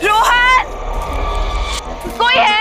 रोहन, कोई है?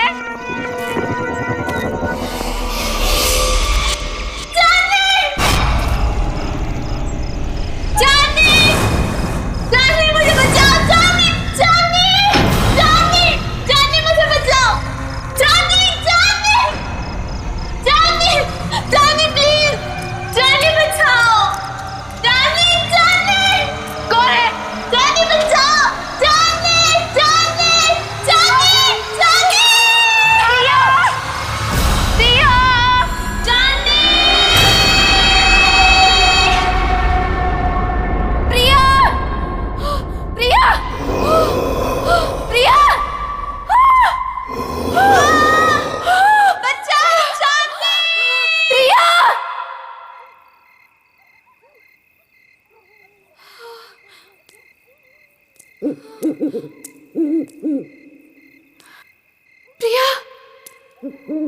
प्रिया,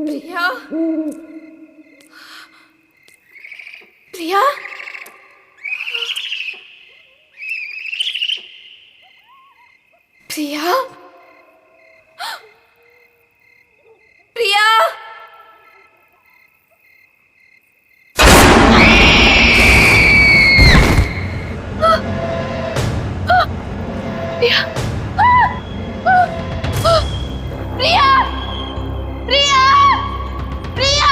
प्रिया, प्रिया, प्रिया, प्रिया, प्रिया, प्रिया, प्रिया, प्रिया,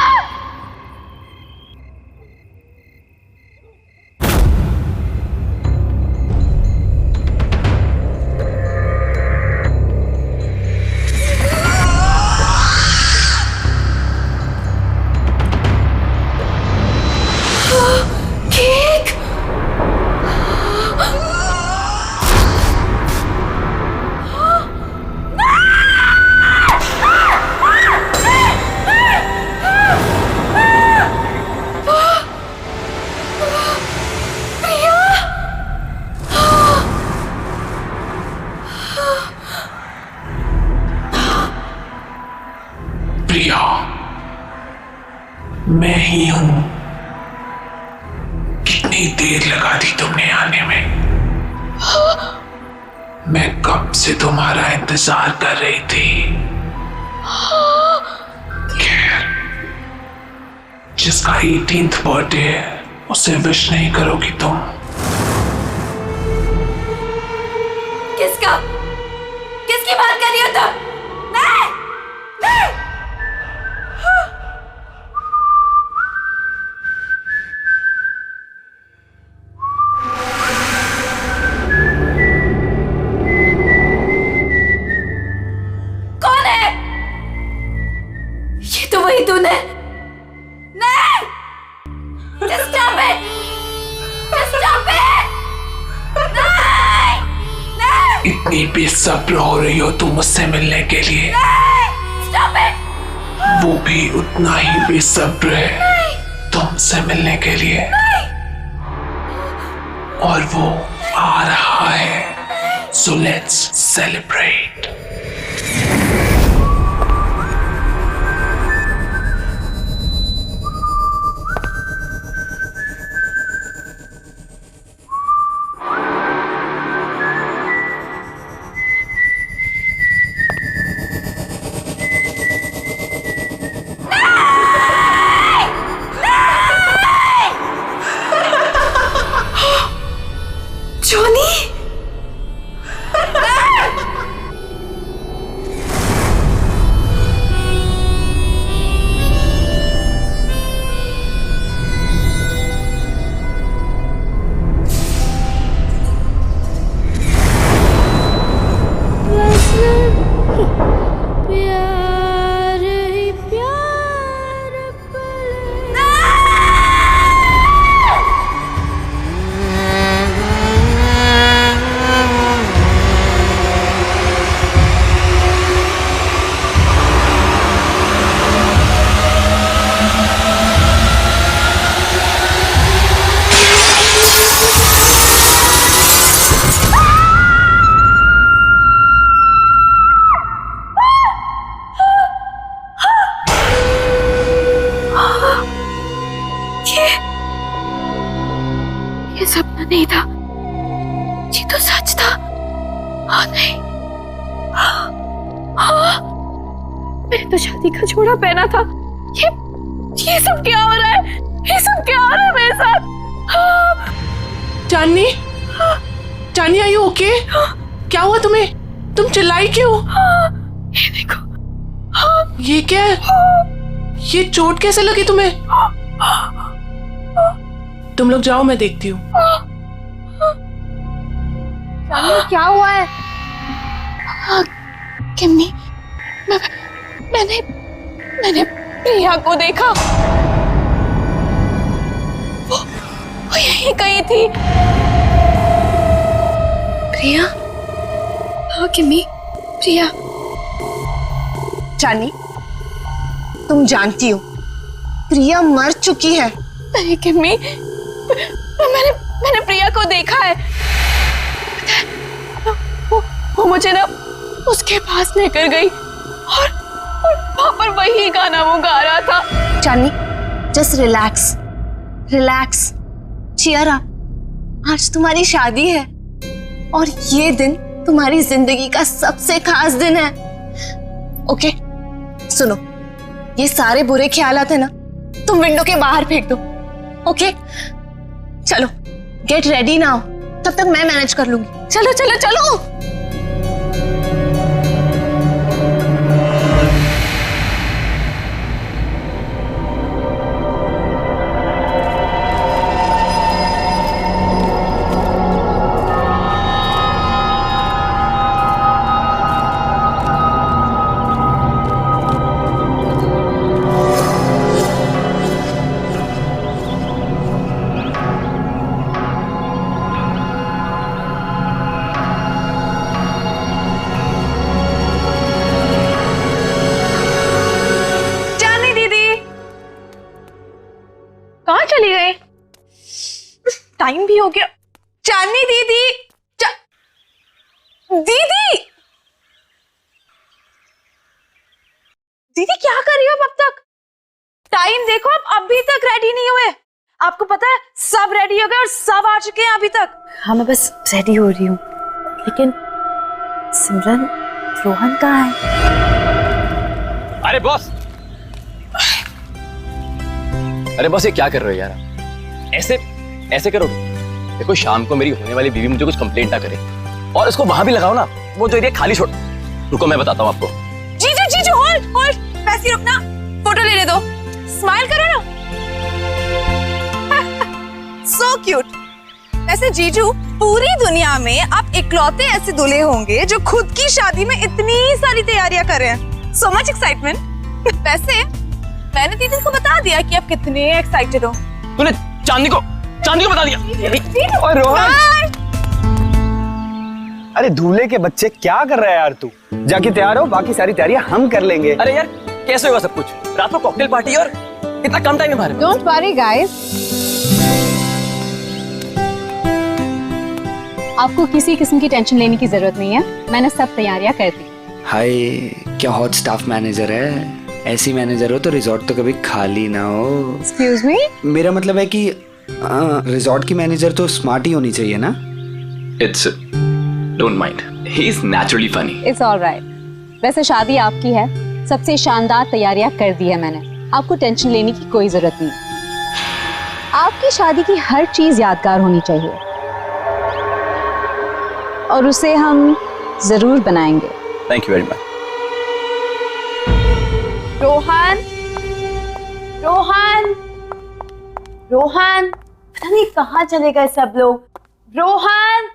केक, प्रिया, मैं ही हूं। कितनी देर लगा दी तुमने आने में? मैं कब से तुम्हारा इंतजार कर रही थी। खैर, जिसका 18th बर्थडे है उसे विश नहीं करोगी तुम। किसका? किसकी बात कर रही हो तुम? नहीं, नहीं। कौन है? ये तो वही तूने। नहीं, just stop it, just stop it, नहीं, नहीं, इतनी बेसब्र हो रही हो तुम मुझसे मिलने के लिए। नहीं, stop it, वो भी उतना ही बेसब्र है तुमसे मिलने के लिए। और वो आ रहा है। So let's celebrate. जॉनी, ये सपना नहीं था, ये तो सच था। हाँ नहीं, तो शादी का जोड़ा पहना था। ये सब क्या हो रहा है? ये सब क्या हो रहा है मेरे साथ? चांदनी, चांदनी आर यू ओके? क्या हुआ तुम्हें? तुम चिल्लाई क्यों? ये देखो। ये क्या है? ये चोट कैसे लगी तुम्हें? तुम लोग जाओ, मैं देखती हूँ। क्या हुआ है? किम्मी, मैंने प्रिया को देखा। वो यहीं कहीं थी। प्रिया? हाँ किम्मी, प्रिया। चांदनी, तुम जानती हो प्रिया मर चुकी है। नहीं किम्मी, मैंने प्रिया को देखा है। वो मुझे ना उसके पास लेकर गई और वहां पर वही गाना वो गा रहा था। Chandni, just relax, relax, cheer up. आज तुम्हारी शादी है और ये दिन तुम्हारी जिंदगी का सबसे खास दिन है। ओके, सुनो, ये सारे बुरे ख्यालात है ना, तुम विंडो के बाहर फेंक दो। ओके, चलो गेट रेडी नाउ, तब तक मैं मैनेज कर लूंगी। चलो चलो चलो। चली गई? टाइम भी हो गया। चांदनी दीदी, दीदी, दीदी क्या कर रही हो अब तक? टाइम देखो, आप अभी तक रेडी नहीं हुए। आपको पता है सब रेडी हो गए और सब आ चुके हैं अभी तक। हाँ, मैं बस रेडी हो रही हूँ, लेकिन सिमरन, रोहन कहाँ है? अरे बॉस, अरे बॉस, ये क्या कर रहे हो यार? ऐसे ऐसे करो। देखो, शाम को मेरी होने वाली बीवी मुझे कुछ कंप्लेंट ना करे, और इसको वहां भी लगाओ ना, वो जो एरिया खाली छोड़। रुको, मैं बताता हूँ आपको। जीजू, जीजू, होल्ड होल्ड, वैसे ही रुकना, फोटो लेने दो, स्माइल करो ना। So cute. वैसे जीजू, पूरी दुनिया में आप इकलौते ऐसे दूल्हे होंगे जो खुद की शादी में इतनी सारी तैयारियां कर रहे हैं। So much excitement. वैसे मैंने दीदी को बता दिया कि आप कितने एक्साइटेड हो। तूने चांदनी को बता दिया? और रोहन, अरे दूल्हे के बच्चे, क्या कर रहा है यार तू? जाके तैयार हो, बाकी सारी तैयारियां हम कर लेंगे। अरे यार, कैसे होगा सब कुछ? रात को कॉकटेल पार्टी और इतना कम टाइम में बाहर। डोंट वरी गाइस, आपको किसी किस्म की टेंशन लेने की जरूरत नहीं है। मैंने सब तैयारियां कर दी। हाय, क्या हॉट स्टाफ मैनेजर है? ऐसी मैनेजर हो तो रिजॉर्ट तो कभी खाली ना हो। Excuse me? मेरा मतलब है कि रिजॉर्ट की मैनेजर तो स्मार्ट ही होनी चाहिए ना। It's don't mind. He is naturally funny. It's alright. वैसे शादी आपकी है, सबसे शानदार तैयारियां कर दी है मैंने। आपको टेंशन लेने की कोई जरूरत नहीं। आपकी शादी की हर चीज यादगार होनी चाहिए और उसे हम जरूर बनाएंगे। Thank you very much. Rohan, Rohan, Rohan, पता नहीं कहाँ चले गए सब लोग। रोहन,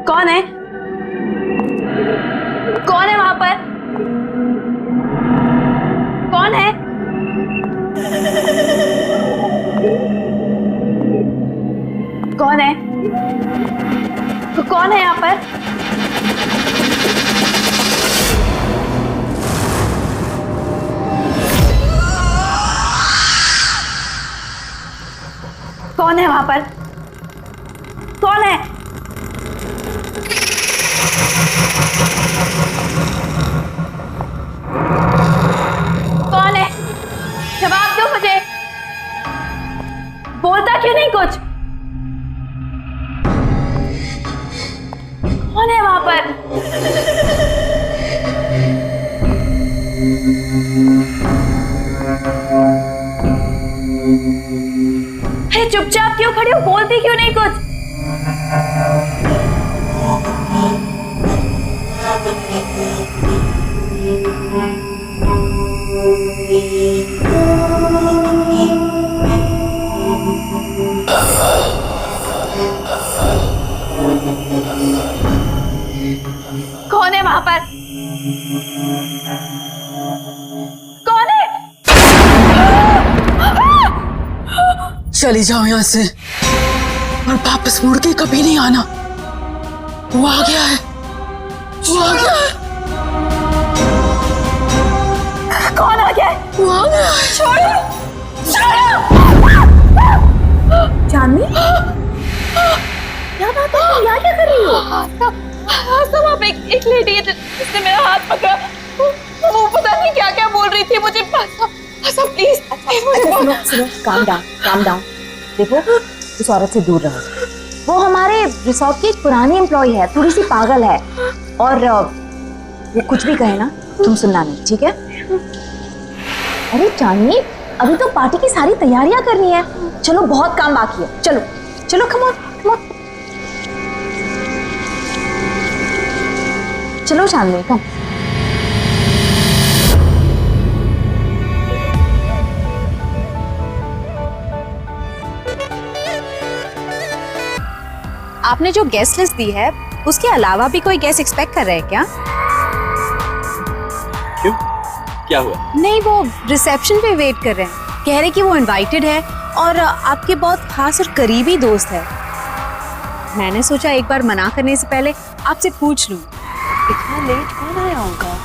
कौन है? कौन है वहां पर? कौन है? कौन है? कौन है यहाँ पर? कौन है वहां पर? कौन है? कौन है? जवाब दो मुझे। बोलता क्यों नहीं कुछ? कौन है वहां पर? अरे चुपचाप क्यों खड़ी हो? बोलती क्यों नहीं कुछ? कौन है वहां पर? कौन है? चली जाओ यहाँ से और वापस मुड़ के कभी नहीं आना। वो आ गया है, वो आ गया है, कौन आ गया है? वो आ गया है। छोड़ो, छोड़ो। चांदनी, क्या बात है? तुम यहाँ क्या कर रही हो? सब आप एक लेडी है जिसने मेरा हाथ पकड़ा। वो पता नहीं क्या क्या बोल रही थी मुझे। सब प्लीज। सुनो सुनो, काम डाउन। देखो, उस औरत से दूर रहो। वो हमारे रिसोर्ट की एक पुरानी एम्प्लॉय है, थोड़ी सी पागल है, और वो कुछ भी कहे ना तुम सुनना नहीं, ठीक है? अरे चांदनी, अभी तो पार्टी की सारी तैयारियां करनी है। चलो, बहुत काम बाकी है। चलो चलो, कम ऑन। चलो चांदनी, कम। आपने जो गेस्ट लिस्ट दी है उसके अलावा भी कोई गेस्ट एक्सपेक्ट कर रहे हैं क्या? क्यों, क्या हुआ? नहीं, वो रिसेप्शन पे वेट कर रहे हैं। कह रहे कि वो इनवाइटेड है और आपके बहुत खास और करीबी दोस्त है। मैंने सोचा एक बार मना करने से पहले आपसे पूछ लूं। इतना लेट कौन आया होगा?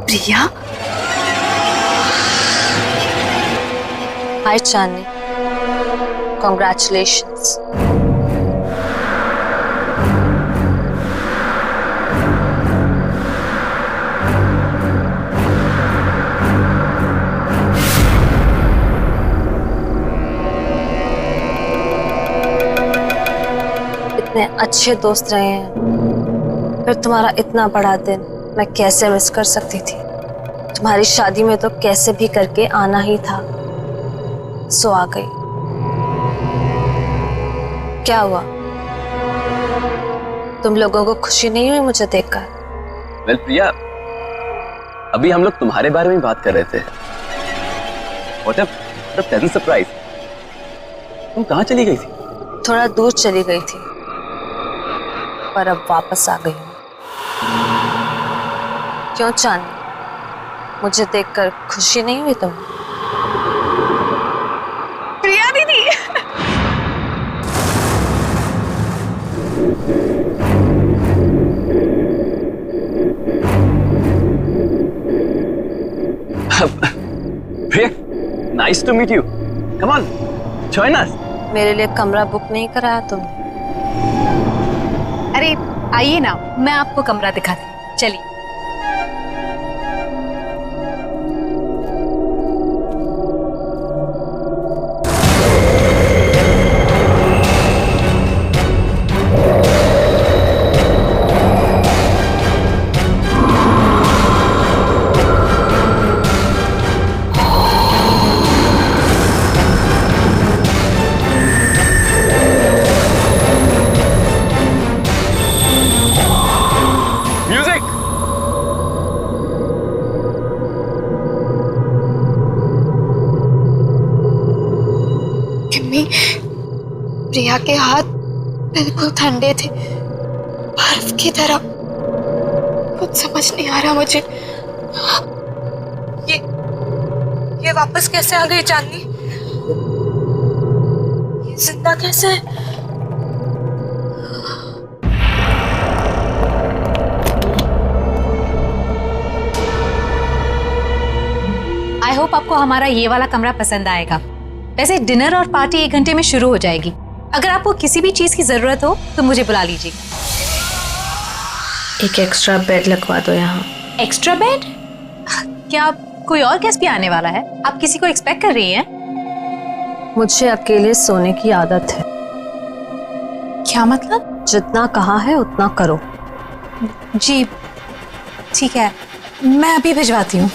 प्रिया, हाय चांदनी, कॉन्ग्रेचुलेशंस। इतने अच्छे दोस्त रहे हैं, फिर तुम्हारा इतना बड़ा दिन मैं कैसे मिस कर सकती थी? तुम्हारी शादी में तो कैसे भी करके आना ही था, सो आ गई। क्या हुआ? तुम लोगों को खुशी नहीं हुई मुझे देखकर? वेल प्रिया, अभी हम लोग तुम्हारे बारे में बात कर रहे थे। What a pleasant surprise। तुम कहाँ चली गई थी? थोड़ा दूर चली गई थी, पर अब वापस आ गई हूँ। क्यों चांदनी, मुझे देखकर खुशी नहीं हुई तुम्हें? प्रिया दीदी। Priya, nice to meet you. Come on, join us. मेरे लिए कमरा बुक नहीं कराया तुमने? अरे आइए ना, मैं आपको कमरा दिखाती हूँ। चलिए। भैया के हाथ बिल्कुल ठंडे थे, बर्फ की तरह। कुछ समझ नहीं आ रहा मुझे। ये वापस कैसे आ गई चांदनी? ये जिंदा कैसे है? आई होप आपको हमारा ये वाला कमरा पसंद आएगा। वैसे डिनर और पार्टी 1 घंटे में शुरू हो जाएगी। अगर आपको किसी भी चीज की जरूरत हो तो मुझे बुला लीजिए। एक एक्स्ट्रा बेड लगवा दो यहाँ। Extra bed? क्या कोई और गेस्ट भी आने वाला है? आप किसी को एक्सपेक्ट कर रही हैं? मुझे अकेले सोने की आदत है। क्या मतलब? जितना कहा है उतना करो। जी ठीक है, मैं अभी भिजवाती हूँ।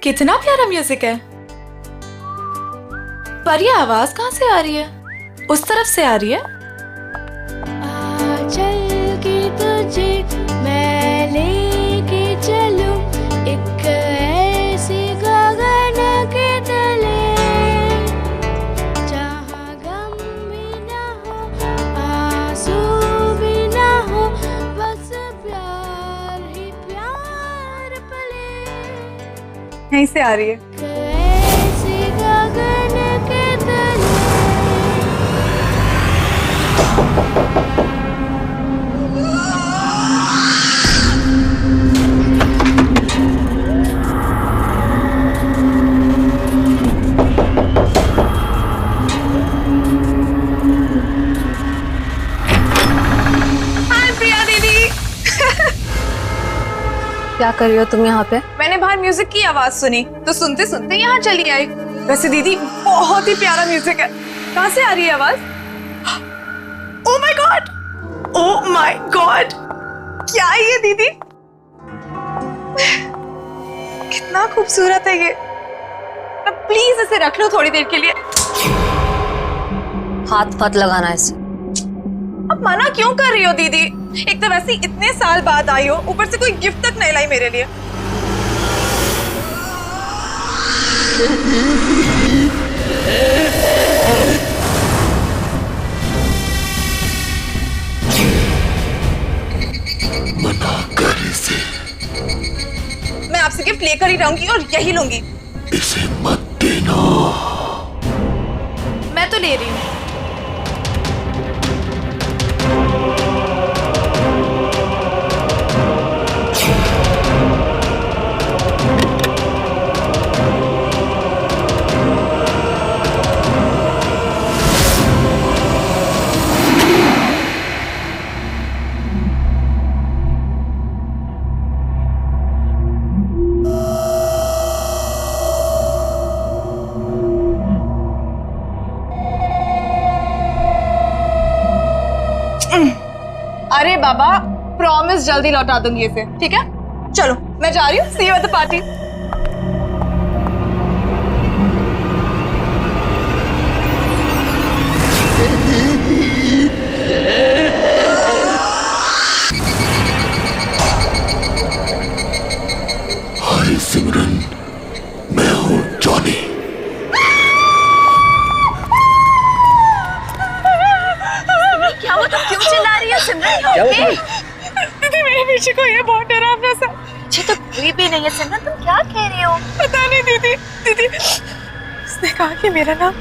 कितना प्यारा म्यूजिक है। पर ये आवाज कहाँ से आ रही है? उस तरफ से आ रही है। चल के तुझे मैं लेके चलूं एक ऐसी गगन के तले, जहाँ गम भी ना हो आंसू भी ना हो, बस प्यार ही प्यार पले। यहीं से आ रही है। ऐसी गगन के तले। क्या कर रही हो तुम यहाँ पे? मैंने बाहर म्यूजिक की आवाज सुनी तो सुनते सुनते यहाँ चली आई। वैसे दीदी बहुत ही प्यारा म्यूजिक है। कहाँ से आ रही है आवाज? Oh my God, oh my God, क्या है ये दीदी? कितना खूबसूरत है ये। प्लीज इसे रख लो थोड़ी देर के लिए। हाथ मत लगाना इसे। अब मना क्यों कर रही हो दीदी? एक तो वैसे इतने साल बाद आई हो, ऊपर से कोई गिफ्ट तक नहीं लाई मेरे लिए। मना कर इसे, मैं आपसे गिफ्ट लेकर ही रहूंगी और यही लूंगी। इसे मत देना। मैं तो ले रही हूँ। अरे बाबा, प्रॉमिस जल्दी लौटा दूंगी इसे, ठीक है? चलो मैं जा रही हूँ, सी यू एट द पार्टी। हाय सिमरन, मैं हूँ जॉनी। क्या हुआ, तुम क्यों चिल्ला रही हो सिमरन? क्या हुआ? दीदी मेरे पीछे कोई है, बहुत डरावना सा। मुझे तो कोई भी नहीं है सिमरन, तुम क्या कह रही हो? पता नहीं दीदी, दीदी उसने कहा कि मेरा नाम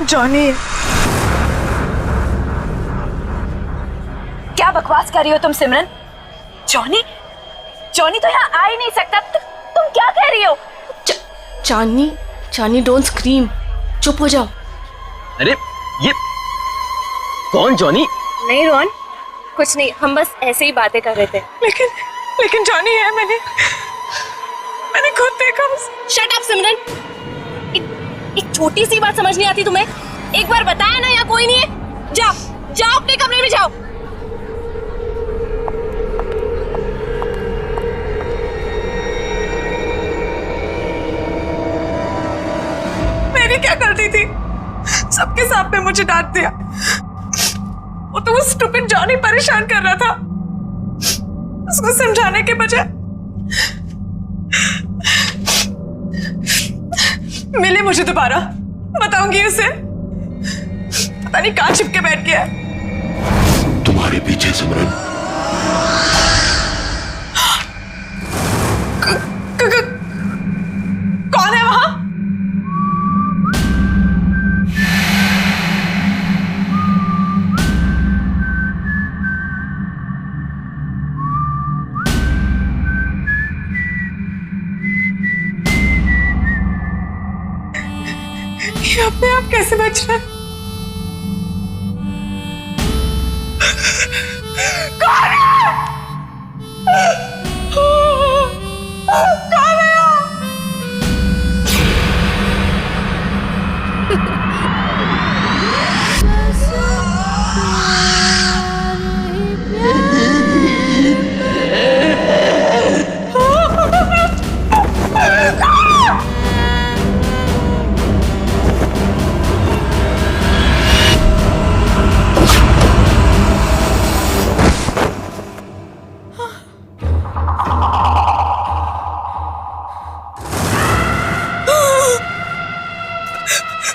जॉनी है। क्या बकवास कर रही हो तुम सिमरन? जॉनी? जॉनी तो यहाँ आ ही नहीं सकता। तुम क्या कह रही हो? चांदनी, चांदनी डोंट स्क्रीम, चुप हो जाओ। अरे ये कौन जॉनी? नहीं रोहन, कुछ नहीं, हम बस ऐसे ही बातें कर रहे थे। लेकिन जॉनी है, मैंने खुद देखा। शट अप सिमरन, एक छोटी सी बात समझ नहीं आती तुम्हें? एक बार बताया ना यहाँ कोई नहीं है। जाओ जाओ अपने कमरे में जाओ। मेरी क्या गलती थी? सबके सामने मुझे डांट दिया। वो तो उस स्टूपिड जॉनी परेशान कर रहा था, उसको समझाने के बजाय मिले मुझे दोबारा, बताऊंगी उसे। पता नहीं कहाँ छिपके बैठ गया है। तुम्हारे पीछे सिमरन। कौन है वहां? ये अपने आप कैसे बच रहा है? कौन है? कौन है?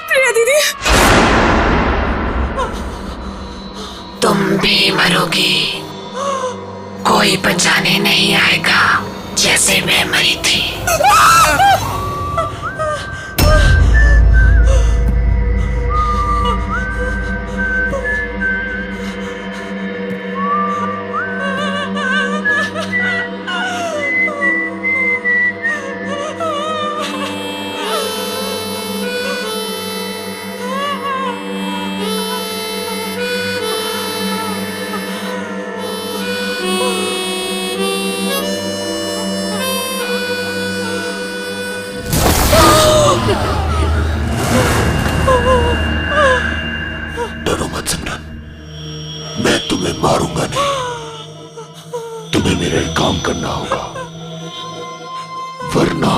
प्रिया दीदी, तुम भी मरोगी, कोई बचाने नहीं आएगा, जैसे मैं मरी थी। डरो मत सिमरन, मैं तुम्हें मारूंगा नहीं। तुम्हें मेरा एक काम करना होगा, वरना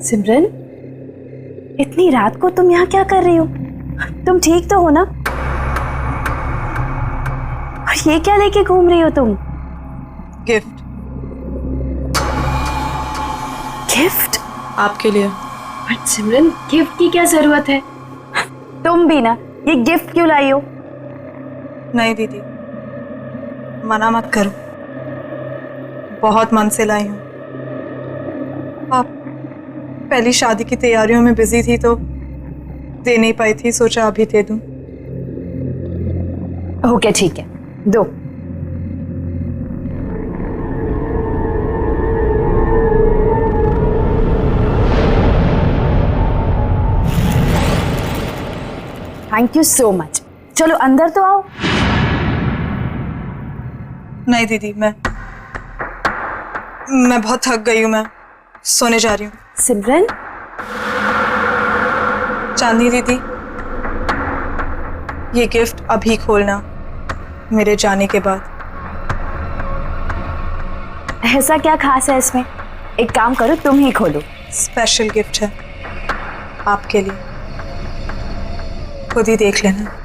सिमरन, इतनी रात को तुम यहाँ क्या कर रही हो? तुम ठीक तो हो ना? और ये क्या लेके घूम रही हो तुम? गिफ्ट। गिफ्ट आपके लिए। बट सिमरन गिफ्ट की क्या जरूरत है? तुम भी ना ये गिफ्ट क्यों लाई हो? नहीं दीदी, मना मत करो, बहुत मन से लाई हूँ। आप पहली शादी की तैयारियों में बिजी थी तो दे नहीं पाई थी, सोचा अभी दे दूं। ओके ठीक है, दो। Thank you so much. चलो अंदर तो आओ। नहीं दीदी, मैं बहुत थक गई हूँ, मैं सोने जा रही हूँ। सिमरन चांदनी दीदी, ये गिफ्ट अभी खोलना, मेरे जाने के बाद। ऐसा क्या खास है इसमें? एक काम करो, तुम ही खोलो। स्पेशल गिफ्ट है आपके लिए, खुद ही देख लेना।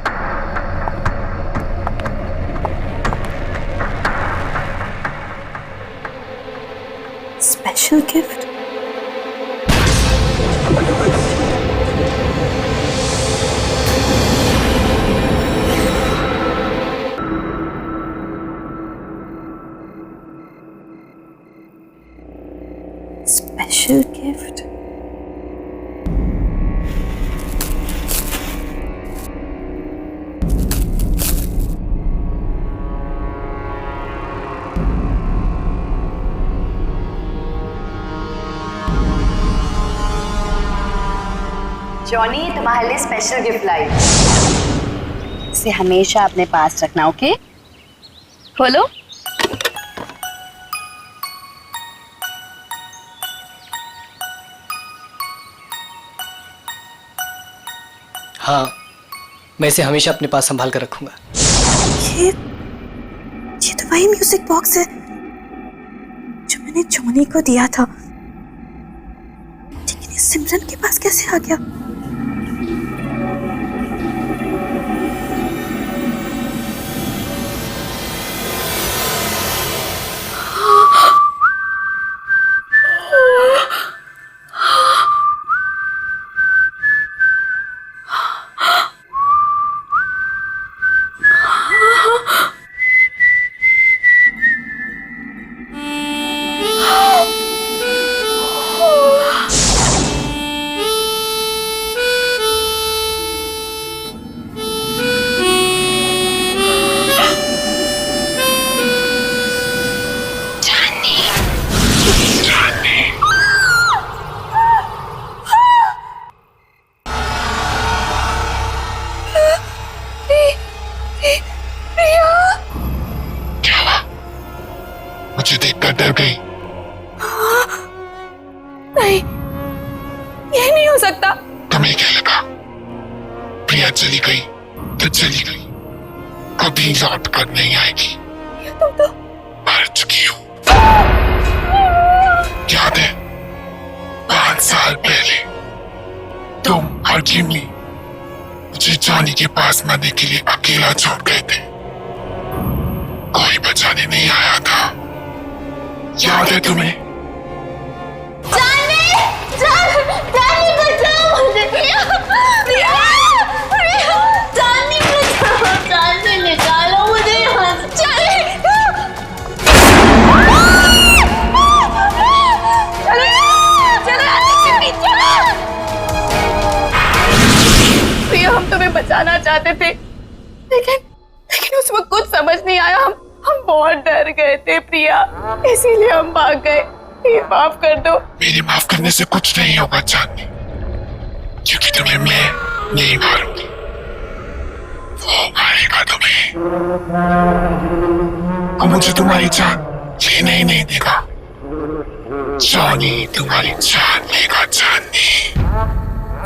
Special gift? Special gift? Johnny, तुम्हारे लिए स्पेशल गिफ्ट लाई। इसे हमेशा अपने पास रखना, ओके? खोलो। हाँ, मैं इसे हमेशा अपने पास संभाल कर रखूंगा। ये तो वही म्यूजिक बॉक्स है जो मैंने जॉनी को दिया था, लेकिन ये सिमरन के पास कैसे आ गया? मुझे देखकर डर गई। नहीं, ये नहीं हो सकता। तुम्हें क्या लगा प्रिया चली गई तो चली गई, कभी लौट कर नहीं आएगी। तुम तो मर चुकी हूँ। याद है 5 साल पहले तुम और जिमी मुझे जॉनी के पास मरने के लिए अकेला छोड़ गए थे, कोई बचाने नहीं आया था। याद है तुम्हें? निकालो मुझे यहाँ से। प्रिया, हम तुम्हें बचाना चाहते थे, लेकिन उस वक्त कुछ समझ नहीं आया। हम बहुत डर गए थे प्रिया, इसीलिए हम भाग गए। ये माफ कर दो। मेरे माफ करने से कुछ नहीं होगा चांदनी, क्योंकि तुम्हें मैं नहीं मारूंगी, वो मारेगा तुम्हें। और मुझे तुम्हारी जान लेने ही नहीं देगा। जॉनी तुम्हारी जान लेगा चांदनी।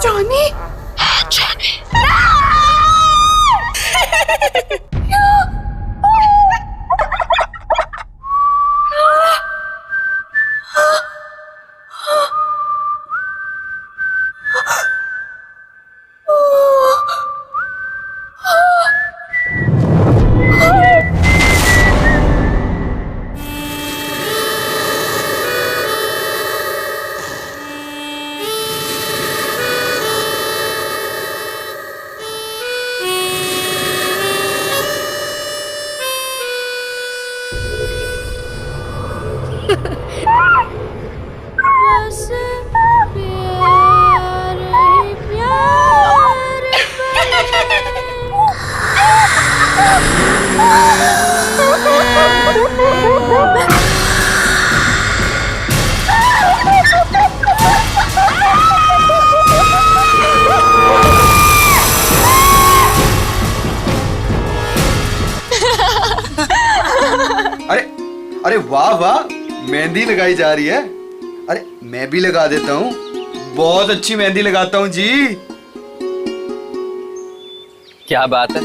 जॉनी? हाँ जॉनी। अरे अरे वाह वाह, मेहंदी लगाई जा रही है। अरे मैं भी लगा देता हूँ, बहुत अच्छी मेहंदी लगाता हूँ जी। क्या बात है,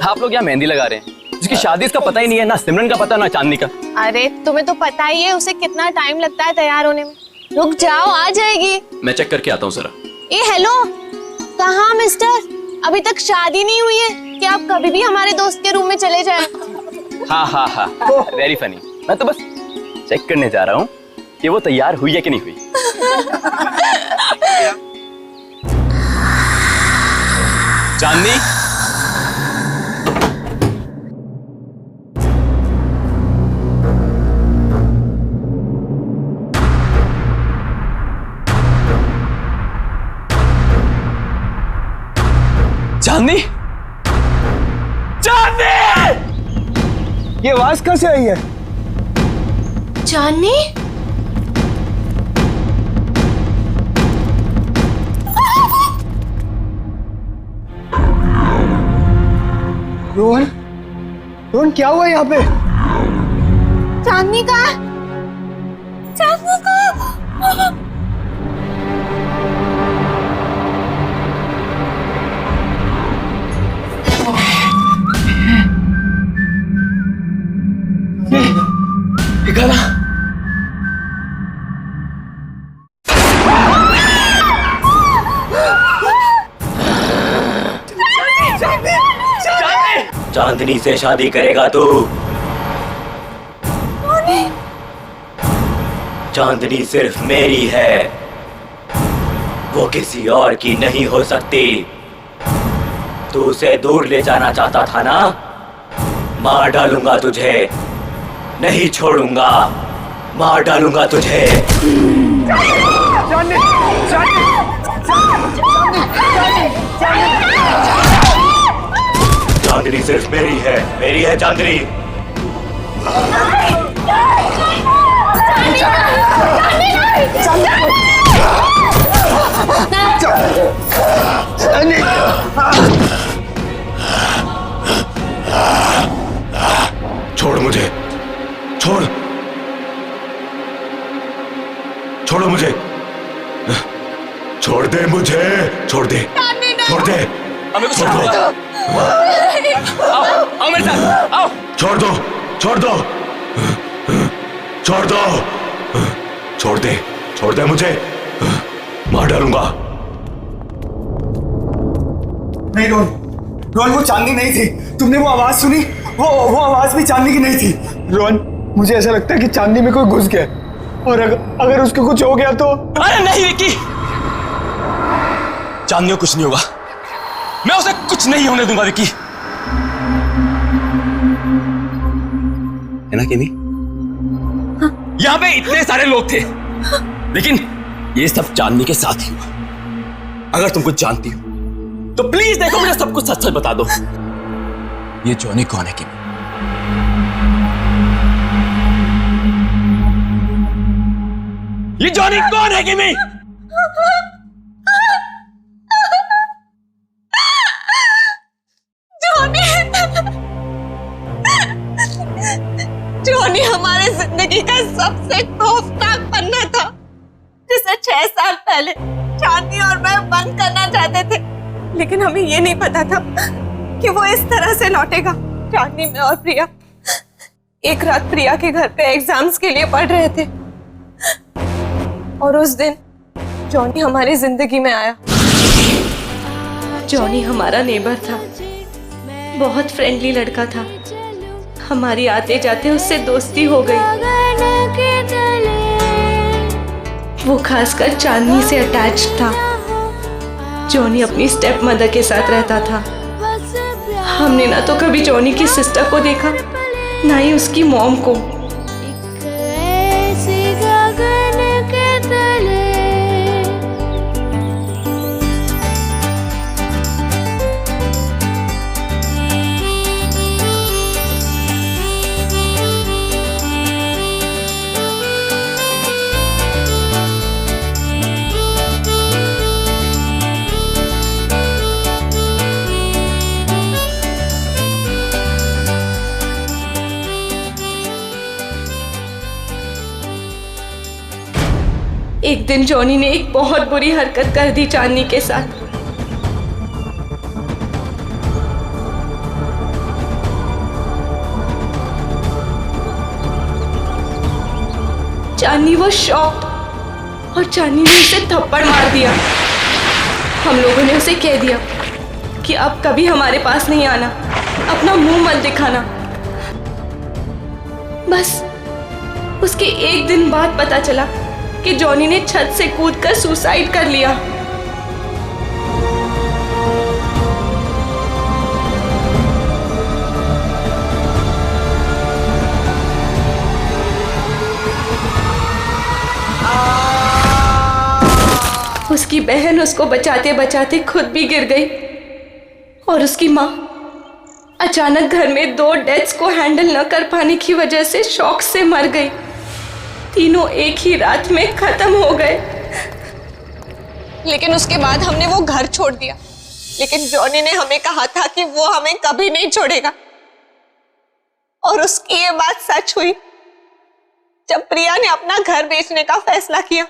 आप लोग यहाँ मेहंदी लगा रहे हैं? जिसकी शादी इसका पता ही नहीं है, ना सिमरन का पता ना चांदनी का। अरे तुम्हें तो पता ही है उसे कितना टाइम लगता है तैयार होने में। रुक जाओ, आ जाएगी। मैं चेक करके आता हूँ जरा। ए हेलो, कहाँ मिस्टर? अभी तक शादी नहीं हुई है कि आप कभी भी हमारे दोस्त के रूम में चले जाएं? हाँ हाँ हाँ, वेरी फनी। मैं तो बस चेक करने जा रहा हूँ कि वो तैयार हुई है कि नहीं हुई। चांदनी, चांदनी, चांदनी! ये आवाज कहाँ से आई है? चांदनी? रोहन, रोहन क्या हुआ यहाँ पे? चांदनी का? चांदनी का? गला। चांदनी से शादी करेगा तू? चांदनी सिर्फ मेरी है, वो किसी और की नहीं हो सकती। तू उसे दूर ले जाना चाहता था ना? मार डालूंगा तुझे, नहीं छोड़ूंगा, मार डालूंगा तुझे। चांदनी सिर्फ मेरी है चांदनी। छोड़ मुझे, छोड़, छोड़ो मुझे, छोड़ दे मुझे, छोड़ दे, छोड़ दे, छोड़ दो, आओ मेरे साथ, आओ। छोड़ दो, छोड़ दो, छोड़ दो, छोड़ दे मुझे, मार डालूंगा। नहीं रोहन, रोहन वो चांदनी नहीं थी। तुमने वो आवाज सुनी? वो आवाज भी चांदनी की नहीं थी। रोहन, मुझे ऐसा लगता है कि चांदनी में कोई घुस गया, और अगर उसको कुछ हो गया तो। अरे नहीं विक्की, चांदनी को कुछ नहीं होगा, मैं उसे कुछ नहीं होने दूंगा विक्की। है ना किमी? यहाँ पे इतने सारे लोग थे, लेकिन ये सब चांदनी के साथ ही हुआ। अगर तुम कुछ जानती हो तो प्लीज देखो, मुझे सब कुछ सच सच बता दो। ये जॉनी कौन है किमी? ये जॉनी कौन है किमी? जॉनी हमारे जिंदगी का सबसे खौफनाक पन्ना था, जिसे 6 साल पहले चांदनी और मैं बंद करना चाहते थे, लेकिन हमें ये नहीं पता था कि वो इस तरह से लौटेगा। चांदनी, मैं और प्रिया एक रात प्रिया के घर पे एग्जाम्स के लिए पढ़ रहे थे, और उस दिन जॉनी हमारी जिंदगी में आया। जॉनी हमारा नेबर था, बहुत फ्रेंडली लड़का था। हमारी आते जाते उससे दोस्ती हो गई। वो खासकर चांदनी से अटैच था। जॉनी अपनी स्टेप मदर के साथ रहता था। हमने ना तो कभी जॉनी की सिस्टर को देखा, ना ही उसकी मॉम को। एक दिन जॉनी ने एक बहुत बुरी हरकत कर दी चांदनी के साथ। चांदनी वो शॉक्ड और चांदनी ने उसे थप्पड़ मार दिया। हम लोगों ने उसे कह दिया कि अब कभी हमारे पास नहीं आना, अपना मुंह मत दिखाना। बस उसके एक दिन बाद पता चला कि जॉनी ने छत से कूदकर सुसाइड कर लिया। उसकी बहन उसको बचाते बचाते खुद भी गिर गई और उसकी माँ अचानक घर में 2 डेथ्स को हैंडल न कर पाने की वजह से शॉक से मर गई। तीनों एक ही रात में खत्म हो गए। लेकिन उसके बाद हमने वो घर छोड़ दिया, लेकिन जॉनी ने हमें कहा था कि वो हमें कभी नहीं छोड़ेगा। और उसकी ये बात सच हुई जब प्रिया ने अपना घर बेचने का फैसला किया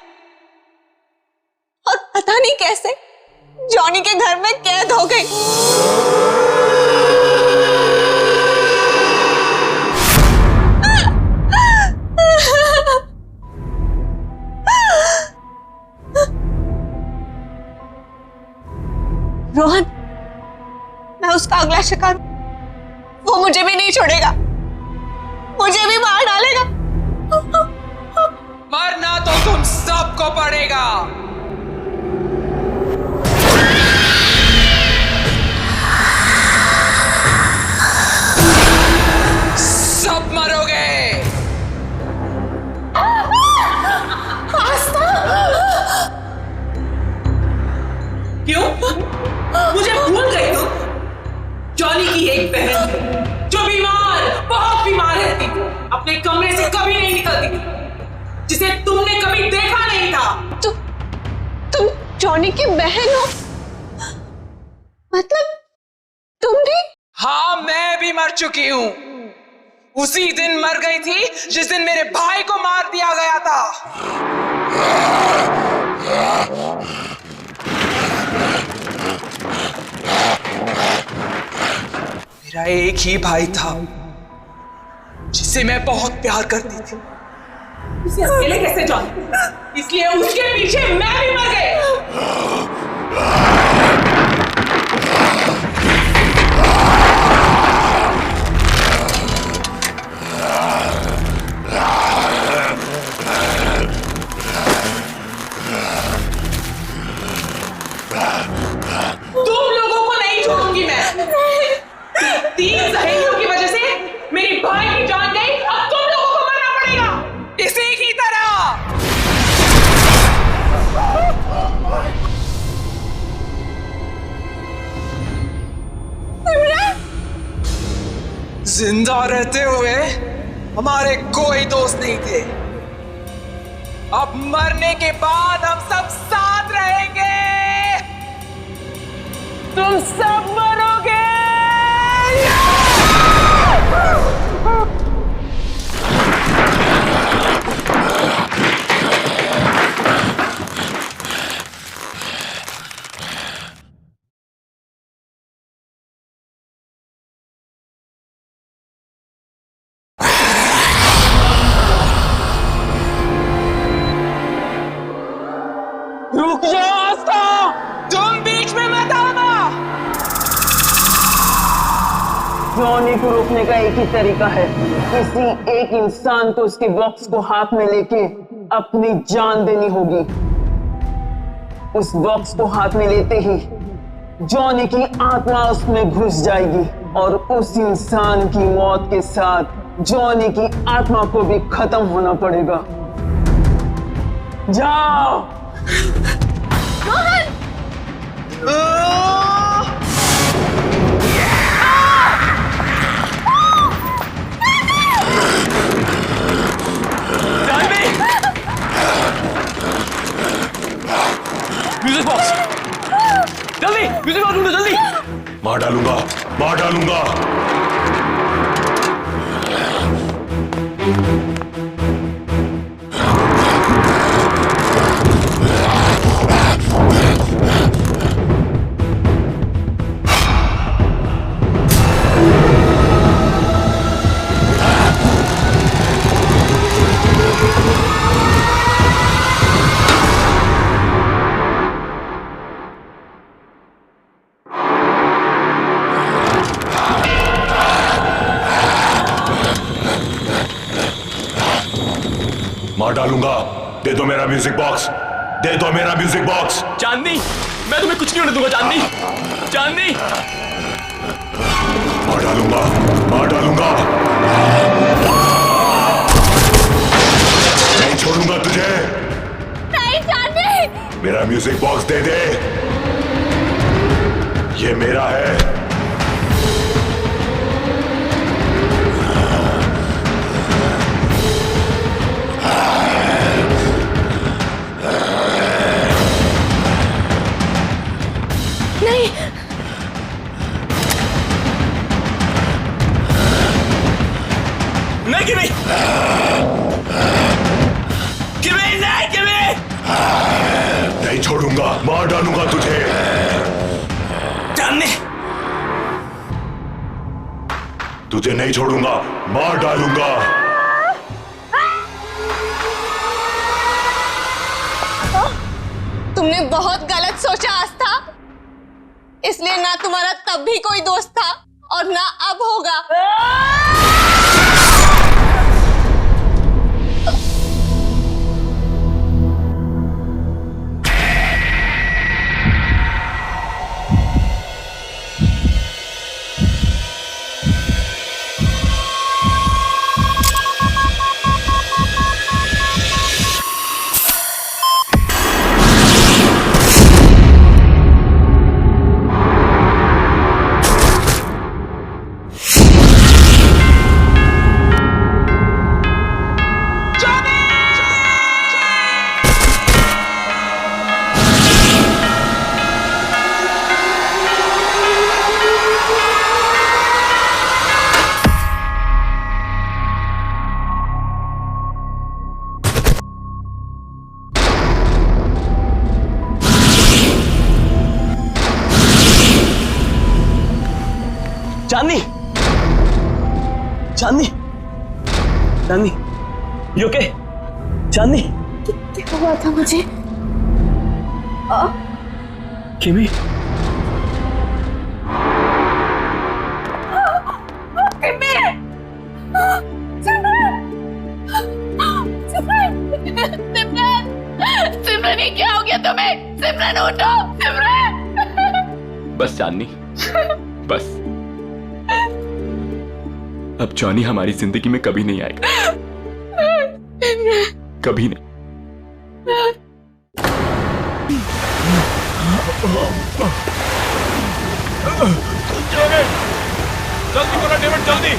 और पता नहीं कैसे जॉनी के घर में कैद हो गई। रोहन, मैं उसका अगला शिकार, वो मुझे भी नहीं छोड़ेगा, मुझे भी मार डालेगा। मरना तो तुम सबको पड़ेगा। सब मरोगे। क्यों? मुझे भूल गई तुम? जॉनी की एक बहन जो बीमार, बहुत बीमार रहती थी, अपने कमरे से कभी नहीं निकलती थी, जिसे तुमने कभी देखा नहीं था। तुम जॉनी की बहन हो? मतलब तुम भी? हाँ, मैं भी मर चुकी हूं। उसी दिन मर गई थी जिस दिन मेरे भाई को मार दिया गया था। मेरा एक ही भाई था जिसे मैं बहुत प्यार करती थी। उसे अकेले कैसे जाऊं? इसलिए उसके पीछे मैं भी मर गई। तुम लोगों को नहीं छोड़ूंगी मैं। 3 सहेलियों की वजह से मेरी भाई की जान गई, अब तुम लोगों को मरना पड़ेगा इसी की तरह। जिंदा रहते हुए हमारे कोई दोस्त नहीं थे। अब मरने के बाद हम सब साथ रहेंगे। तुम सब मरोगे। रुक जाओ आस्था, तुम बीच में मत आना। जॉनी को रोकने का एक ही तरीका है, किसी एक इंसान को उसके बॉक्स को हाथ में लेके अपनी जान देनी होगी। उस बॉक्स को हाथ में लेते ही जॉनी की आत्मा उसमें घुस जाएगी और उस इंसान की मौत के साथ जॉनी की आत्मा को भी खत्म होना पड़ेगा। जाओ। म्यूजिक बॉक्स, जल्दी म्यूजिक बॉक्स ढूंढो जल्दी। मार डालूंगा, मार डालूंगा। मार डालूंगा। दे दो मेरा म्यूजिक बॉक्स, दे दो मेरा म्यूजिक बॉक्स। चांदनी, मैं तुम्हें कुछ नहीं होने दूंगा चांदनी। चांदनी, मार डालूंगा, मार डालूंगा। नहीं छोड़ूंगा तुझे। नहीं चांदनी। मेरा म्यूजिक बॉक्स दे दे, ये मेरा है। नहीं, नहीं किमी, किमी नहीं, किमी नहीं छोड़ूंगा, मार डालूंगा तुझे। चांदनी, तुझे नहीं छोड़ूंगा, मार डालूंगा। तुमने बहुत गलत सोचा आस्था, इसलिए ना तुम्हारा तब भी कोई दोस्त था और ना अब होगा। चांदनी, चांदनी, चांदनी, यू ओके? चांदनी, क्या हुआ था मुझे? किमी, सिमरन, ये क्या हो गया तुम्हें? सिमरन उठो, सिमरन। बस चांदनी, बस। अब जॉनी हमारी जिंदगी में कभी नहीं आएगा, कभी नहीं। जल्दी करो डेविड, जल्दी।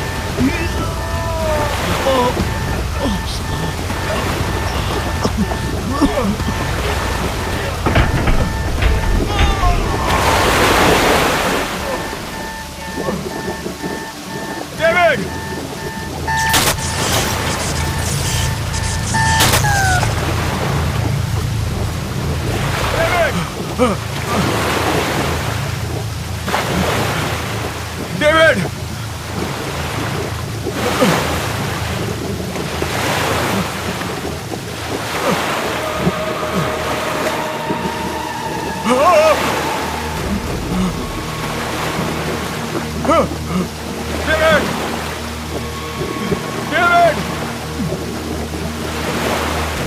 डेविड,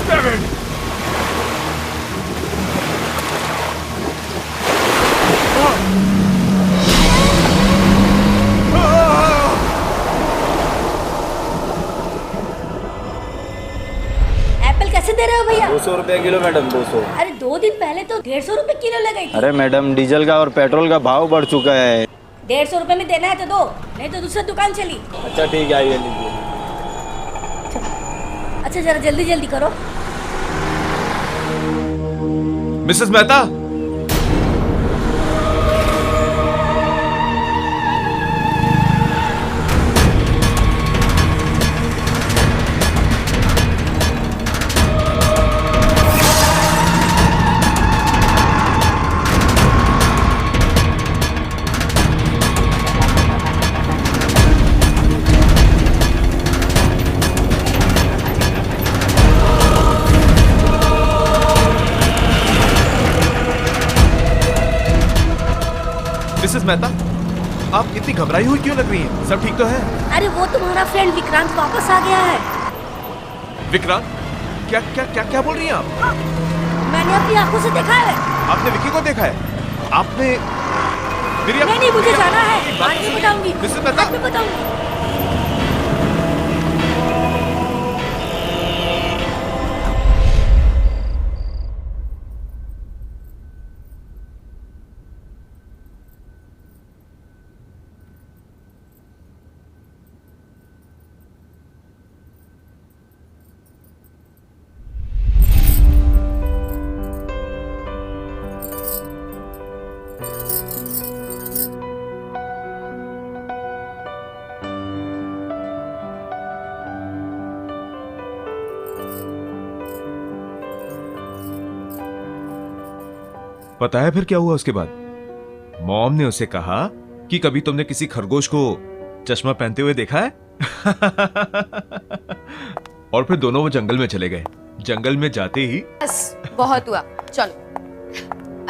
डेविड, एप्पल कैसे दे रहे हो भैया? 200 रुपये किलो मैडम, 200। अरे 2 दिन पहले तो 150 रुपए किलो लगाई थी। अरे मैडम, डीजल का और पेट्रोल का भाव बढ़ चुका है। 150 रुपए में देना है तो दो, नहीं तो दूसरी दुकान चली। अच्छा ठीक है, आइए लीजिए। अच्छा जरा जल्दी जल्दी करो। मिसेस मेहता, मिसेस मेहता, आप इतनी घबराई हुई क्यों लग रही हैं? सब ठीक तो है? अरे वो तुम्हारा फ्रेंड विक्रांत वापस आ गया है। विक्रांत? क्या क्या क्या क्या बोल रही हैं आप? मैंने अपनी आंखों से देखा है। आपने विकी को देखा है? आपने मेरी नहीं, मुझे जाना है। बाद में बताऊंगी। मिसेस मेहता, बाद में बताऊंगी। पता है फिर क्या हुआ उसके बाद? मॉम ने उसे कहा कि कभी तुमने किसी खरगोश को चश्मा पहनते हुए देखा है? और फिर दोनों वो जंगल में चले गए। जंगल में जाते ही बस बहुत हुआ, चलो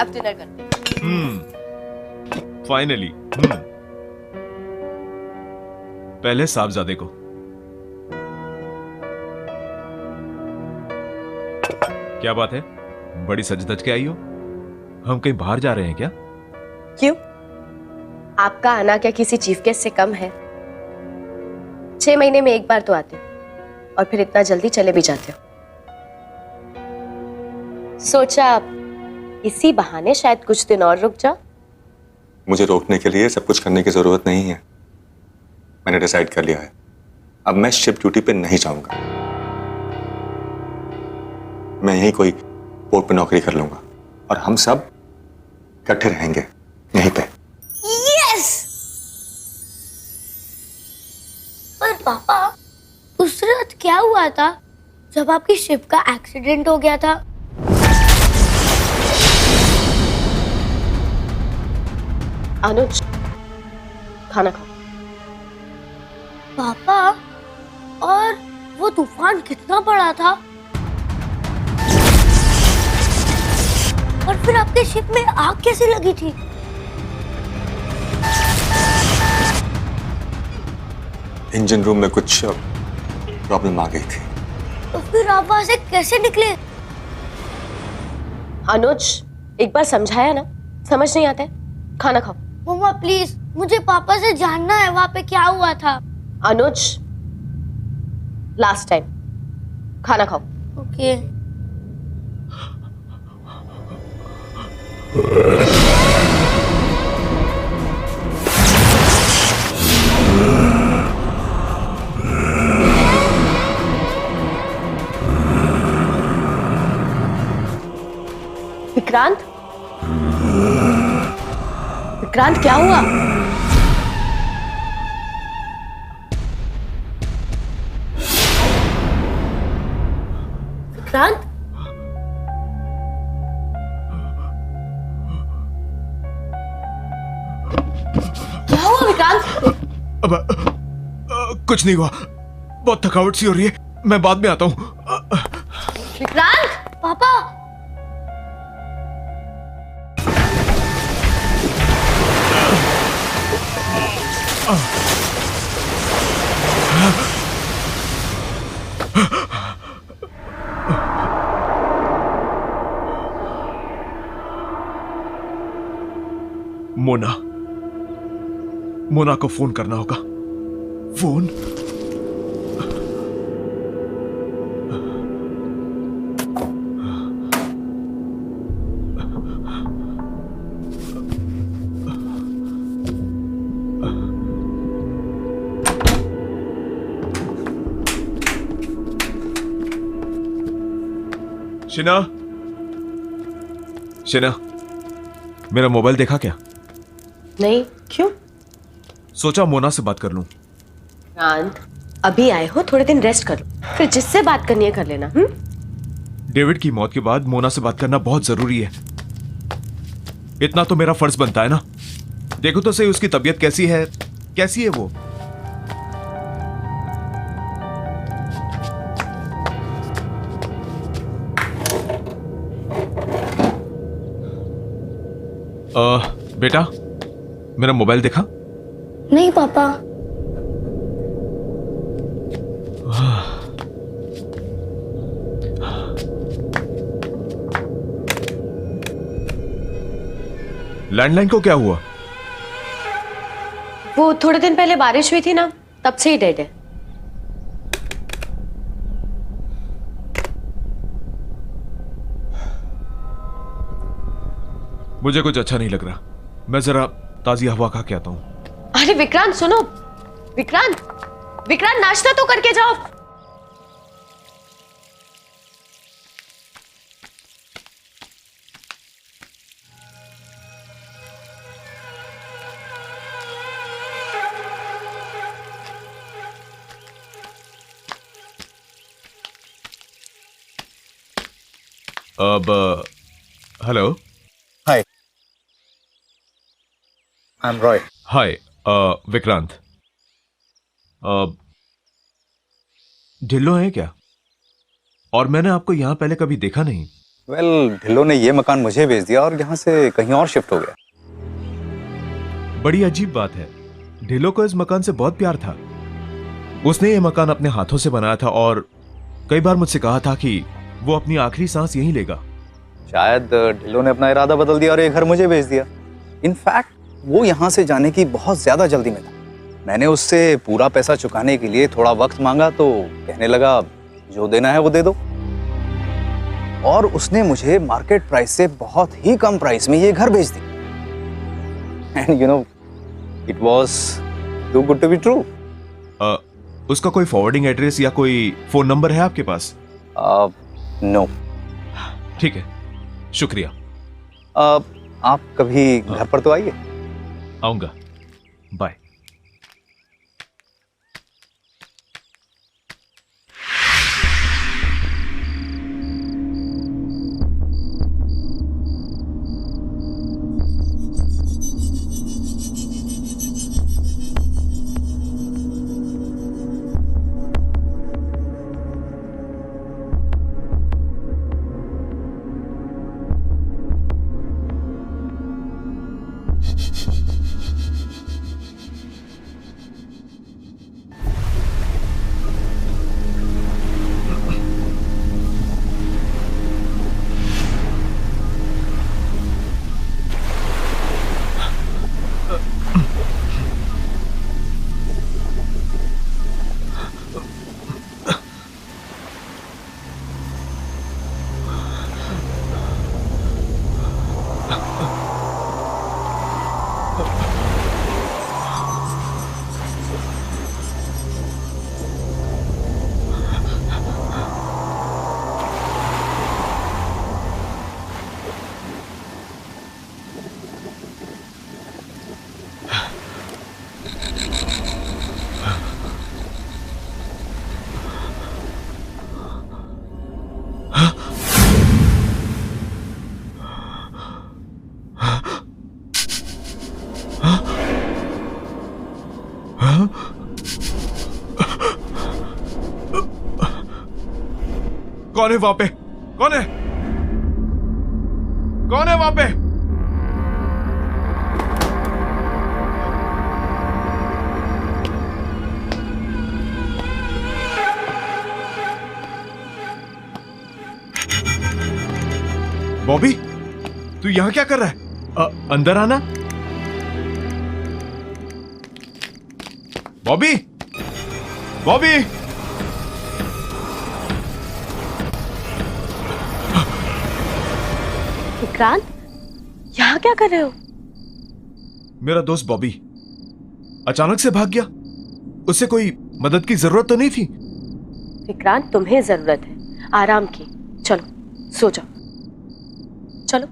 अब डिनर करते हैं। फाइनली पहले साहबजादे को। क्या बात है, बड़ी सज धज के आई हो? हम कहीं बाहर जा रहे हैं क्या? क्यों? आपका आना क्या किसी चीफ गेस्ट से कम है? 6 महीने में एक बार तो आते हो और फिर इतना जल्दी चले भी जाते हो। सोचा इसी बहाने शायद कुछ दिन और रुक जाओ। मुझे रोकने के लिए सब कुछ करने की जरूरत नहीं है। मैंने डिसाइड कर लिया है, अब मैं शिप ड्यूटी पे नहीं जाऊंगा। मैं यहीं कोई पोर्ट पे नौकरी कर लूंगा और हम सब इकट्ठे रहेंगे यहीं पे। यस! पर पापा, उस रात क्या हुआ था जब आपकी शिप का एक्सीडेंट हो गया था? अनुज, खाना खाओ। पापा, और वो तूफान कितना बड़ा था? और फिर आपके शिप में आग कैसे लगी थी? इंजन रूम में कुछ प्रॉब्लम आ गई थी। तो फिर आप वहां से कैसे निकले? अनुज, एक बार समझाया ना, समझ नहीं आता है? खाना खाओ। मम्मा प्लीज, मुझे पापा से जानना है वहां पे क्या हुआ था। अनुज, लास्ट टाइम, खाना खाओ। ओके। विक्रांत, विक्रांत क्या हुआ? विक्रांत, क्या हुआ विक्रांत? अब कुछ नहीं हुआ, बहुत थकावट सी हो रही है, मैं बाद में आता हूँ। विक्रांत, पापा। मोना, मोना को फोन करना होगा। फोन। शिना, शिना, मेरा मोबाइल देखा क्या? नहीं, क्यों? सोचा मोना से बात कर लूं। विक्रांत, अभी आए हो, थोड़े दिन रेस्ट कर लो, फिर जिससे बात करनी है कर लेना। डेविड की मौत के बाद मोना से बात करना बहुत जरूरी है। इतना तो मेरा फर्ज बनता है ना। देखो तो सही उसकी तबीयत कैसी है, कैसी है वो। बेटा, मेरा मोबाइल देखा? नहीं पापा। लैंडलाइन को क्या हुआ? वो थोड़े दिन पहले बारिश हुई थी ना, तब से ही डेड है। मुझे कुछ अच्छा नहीं लग रहा, मैं जरा ताजी हवा खा के आता हूँ। अरे विक्रांत सुनो, विक्रांत विक्रांत नाश्ता तो करके जाओ। अब hello. Hi, I am Roy. Hi Vikrant. Dhillon है क्या? और मैंने आपको यहाँ पहले कभी देखा नहीं। वेल, ढिल्लो ने ये मकान मुझे बेच दिया और यहाँ से कहीं और शिफ्ट हो गया। बड़ी अजीब बात है, ढिल्लो को इस मकान से बहुत प्यार था। उसने ये मकान अपने हाथों से बनाया था और कई बार मुझसे कहा था कि वो अपनी आखिरी सांस यहीं लेगा। शायद ढिल्लो ने अपना इरादा बदल दिया और ये घर मुझे बेच दिया। इनफैक्ट वो यहाँ से जाने की बहुत ज्यादा जल्दी में था। मैंने उससे पूरा पैसा चुकाने के लिए थोड़ा वक्त मांगा तो कहने लगा जो देना है वो दे दो। और उसने मुझे मार्केट प्राइस से बहुत ही कम प्राइस में ये घर बेच दिया। And you know, it was too good to be true. उसका कोई फॉरवर्डिंग एड्रेस या कोई फोन नंबर है आपके पास? नो। ठीक है, शुक्रिया। आप कभी घर पर तो आइए। आऊंगा, बाय। कौन है वहां पे? कौन है? कौन है वहां पे? बॉबी, तू यहां क्या कर रहा है? अंदर आना। बॉबी, बॉबी। विक्रांत, यहाँ क्या कर रहे हो? मेरा दोस्त बॉबी अचानक से भाग गया। उससे कोई मदद की जरूरत तो नहीं थी? विक्रांत, तुम्हें जरूरत है आराम की। चलो सो जाओ, चलो।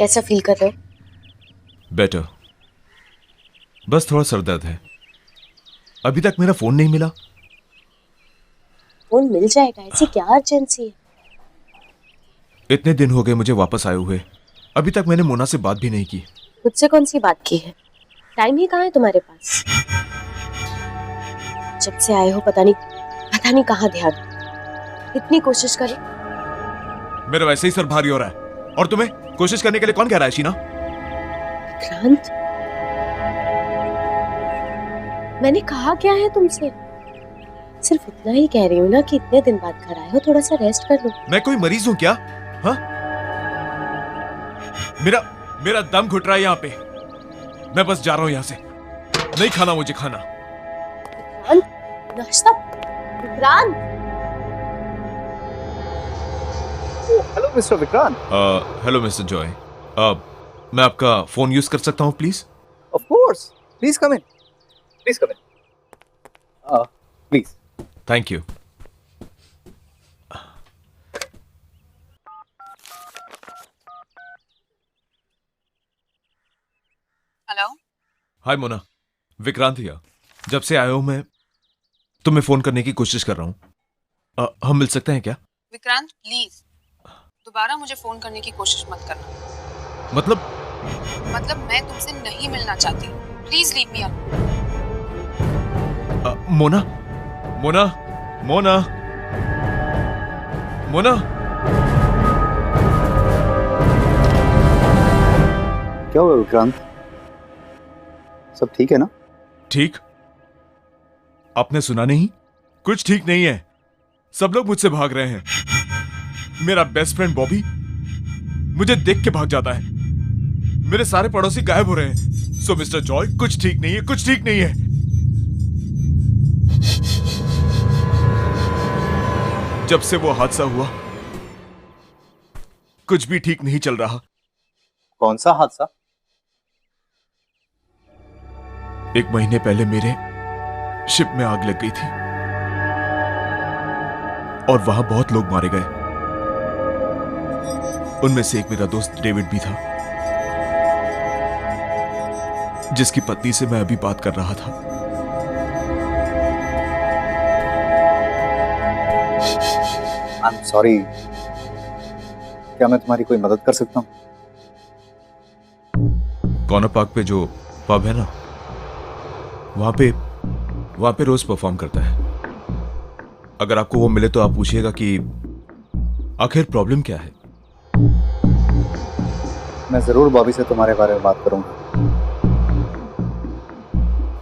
कैसा फील कर रहे हो? बेटर। बस थोड़ा सर दर्द है। अभी तक मेरा फोन नहीं मिला। फोन मिल जाएगा, ऐसी क्या अर्जेंसी है? इतने दिन हो गए मुझे वापस आए हुए, अभी तक मैंने मोना से बात भी नहीं की। मुझसे कौन सी बात की है? टाइम ही कहाँ है तुम्हारे पास? जब से आए हो पता नहीं कहाँ ध्यान। इतनी कोशिश करी। मेरा वैसे ही सर भारी हो रहा है, और तुम्हें कोशिश करने के लिए कौन कह रहा है शीना? क्रांत, मैंने कहा क्या है तुमसे? सिर्फ इतना ही कह रही हूँ ना कि इतने दिन बाद घर आए हो, थोड़ा सा रेस्ट कर लो। मैं कोई मरीज हूँ क्या? हाँ? मेरा दम घुट रहा है यहाँ पे। मैं बस जा रहा हूँ यहाँ से। नहीं खाना मुझे खाना। विक्रांत, नाश्ता। Vikrant, hello mister Vikrant. Hello mister Joy. मैं आपका फोन यूज कर सकता हूँ please? Of course, please come in, please come in, please. Thank you. Hello. Hi Mona, Vikrant here. जब से आया हूं मैं तुम्हें फोन करने की कोशिश कर रहा हूं। हम मिल सकते हैं क्या? विक्रांत प्लीज दोबारा मुझे फोन करने की कोशिश मत करना। मतलब मैं तुमसे नहीं मिलना चाहती। Please leave me alone. Mona Mona Mona Mona. क्या हुआ विक्रांत, सब ठीक है ना? ठीक? आपने सुना नहीं? कुछ ठीक नहीं है। सब लोग मुझसे भाग रहे हैं। मेरा बेस्ट फ्रेंड बॉबी मुझे देख के भाग जाता है। मेरे सारे पड़ोसी गायब हो रहे हैं। सो मिस्टर जॉय, कुछ ठीक नहीं है, कुछ ठीक नहीं है। जब से वो हादसा हुआ कुछ भी ठीक नहीं चल रहा। कौन सा हादसा? 1 महीने पहले मेरे शिप में आग लग गई थी और वहां बहुत लोग मारे गए। उनमें से एक मेरा दोस्त डेविड भी था, जिसकी पत्नी से मैं अभी बात कर रहा था। आई एम सॉरी, क्या मैं तुम्हारी कोई मदद कर सकता हूँ? कॉर्नर पार्क पे जो पब है ना, वहां पे रोज परफॉर्म करता है। अगर आपको वो मिले तो आप पूछिएगा कि आखिर प्रॉब्लम क्या है। मैं जरूर बॉबी से तुम्हारे बारे में बात करूंगा।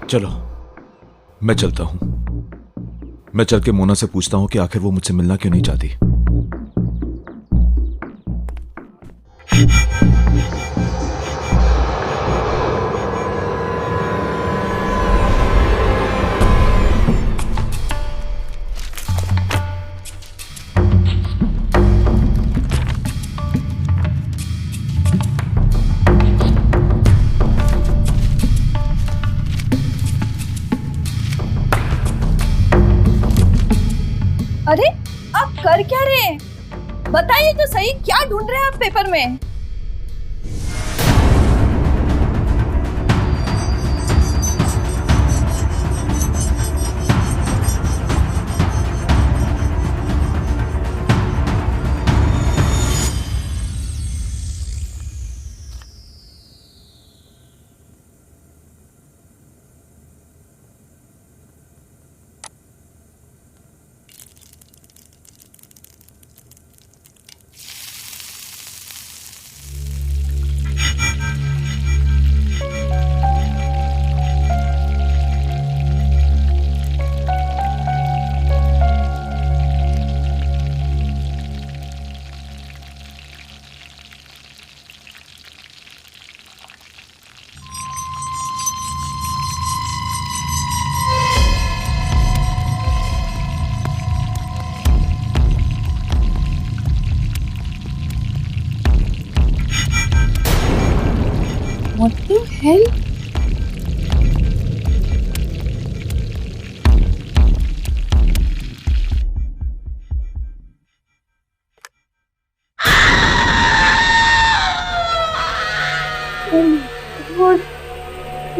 चलो मैं चलता हूं। मैं चल के मोना से पूछता हूं कि आखिर वो मुझसे मिलना क्यों नहीं चाहती। अरे आप कर क्या रहे हैं? बताइए तो सही, क्या ढूंढ रहे हैं आप पेपर में?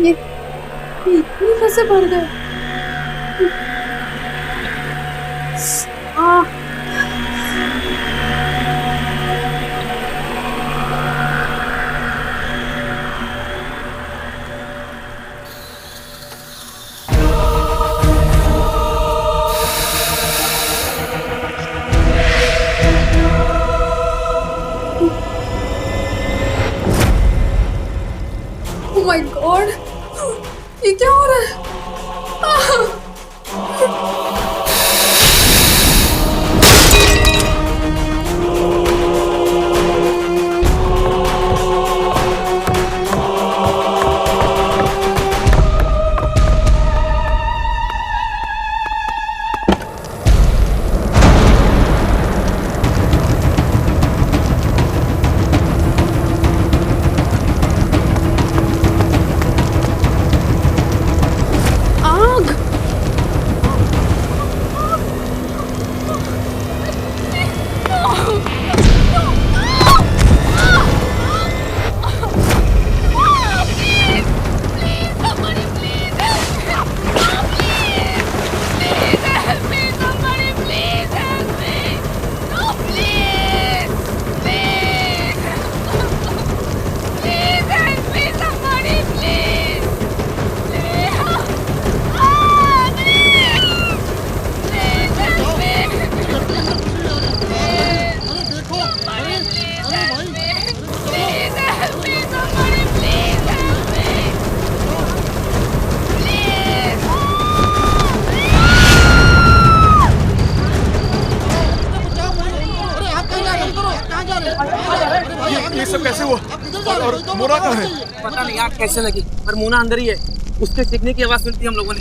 ये इतने कैसे भर गए? Oh my God! ये क्या हो रहा है? ये सब कैसे हुआ? और मोना कहाँ है? पता नहीं आग कैसे लगी, पर मोना अंदर ही है। उसके चीखने की आवाज सुनती हम लोगों ने।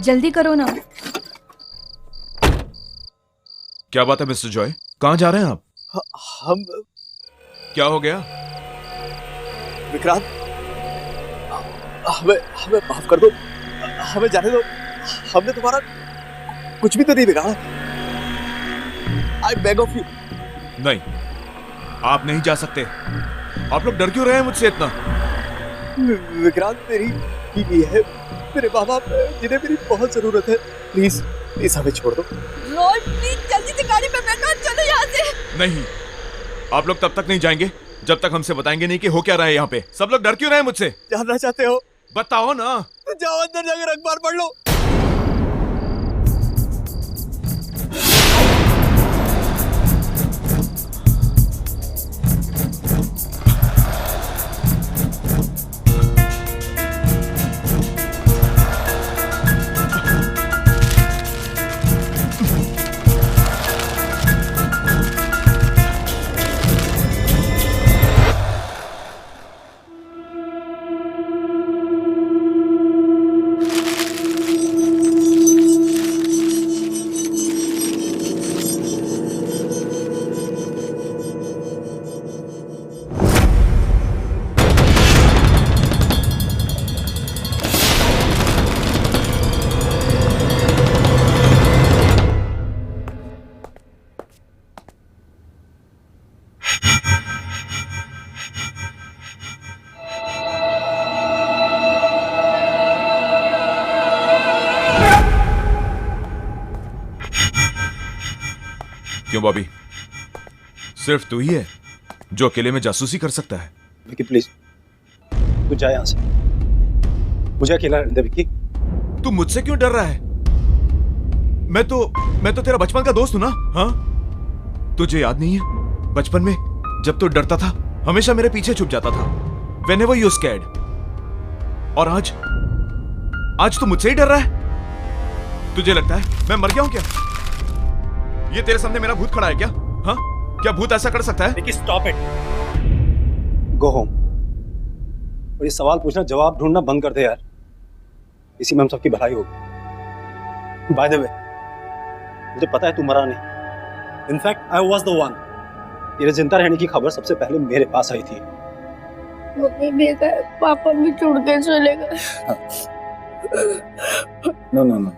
जल्दी करो ना। क्या बात है मिस्टर जॉय, कहाँ जा रहे हैं आप? हम क्या हो गया? विक्रांत, हमें हमें माफ कर दो, हमें जाने दो। हमने तुम्हारा कुछ भी तो नहीं बिगाड़ा। I beg of you. नहीं, आप नहीं जा सकते। आप लोग डर क्यों रहे हैं मुझसे इतना? विक्रांत, मेरी बीवी है, मेरे माँ बाप जिन्हें मेरी बहुत जरूरत है। प्लीज प्लीज हमें छोड़ दो। रोड प्लीज जल्दी से गाड़ी पे बैठो, चलो यहाँ से। नहीं, आप लोग तब तक नहीं जाएंगे जब तक हमसे बताएंगे नहीं कि हो क्या रहा है यहाँ पे। सब लोग डर क्यों रहे हैं मुझसे? जानना चाहते हो? बताओ ना। तो जाओ अंदर जाकर अखबार पढ़ लो। क्यों बॉबी, सिर्फ तू ही है जो अकेले में जासूसी कर सकता है? विक्की प्लीज, तू जा यहाँ से, मुझे अकेला रहने दे। विक्की, तू मुझसे क्यों डर रहा है? मैं तो तेरा बचपन का दोस्त हूं ना। हाँ, तुझे याद नहीं है बचपन में जब तू डरता था हमेशा मेरे पीछे छुप जाता था? Whenever you scared। और आज तू मुझसे ही डर रहा है? तुझे लगता है मैं मर गया हूं क्या? ये तेरे सामने मेरा भूत खड़ा है क्या? हाँ, क्या भूत ऐसा कर सकता है? Vicky stop it, go home. और ये सवाल पूछना, जवाब ढूंढना बंद कर दे यार। इसी में हम सबकी भलाई होगी। बाय द वे, मुझे पता है तू मरा नहीं। In fact I was the one. तेरे जिंदा रहने की खबर सबसे पहले मेरे पास आई थी। मम्मी भी गए, पापा भी छोड़ के चले गए। नो नो नो,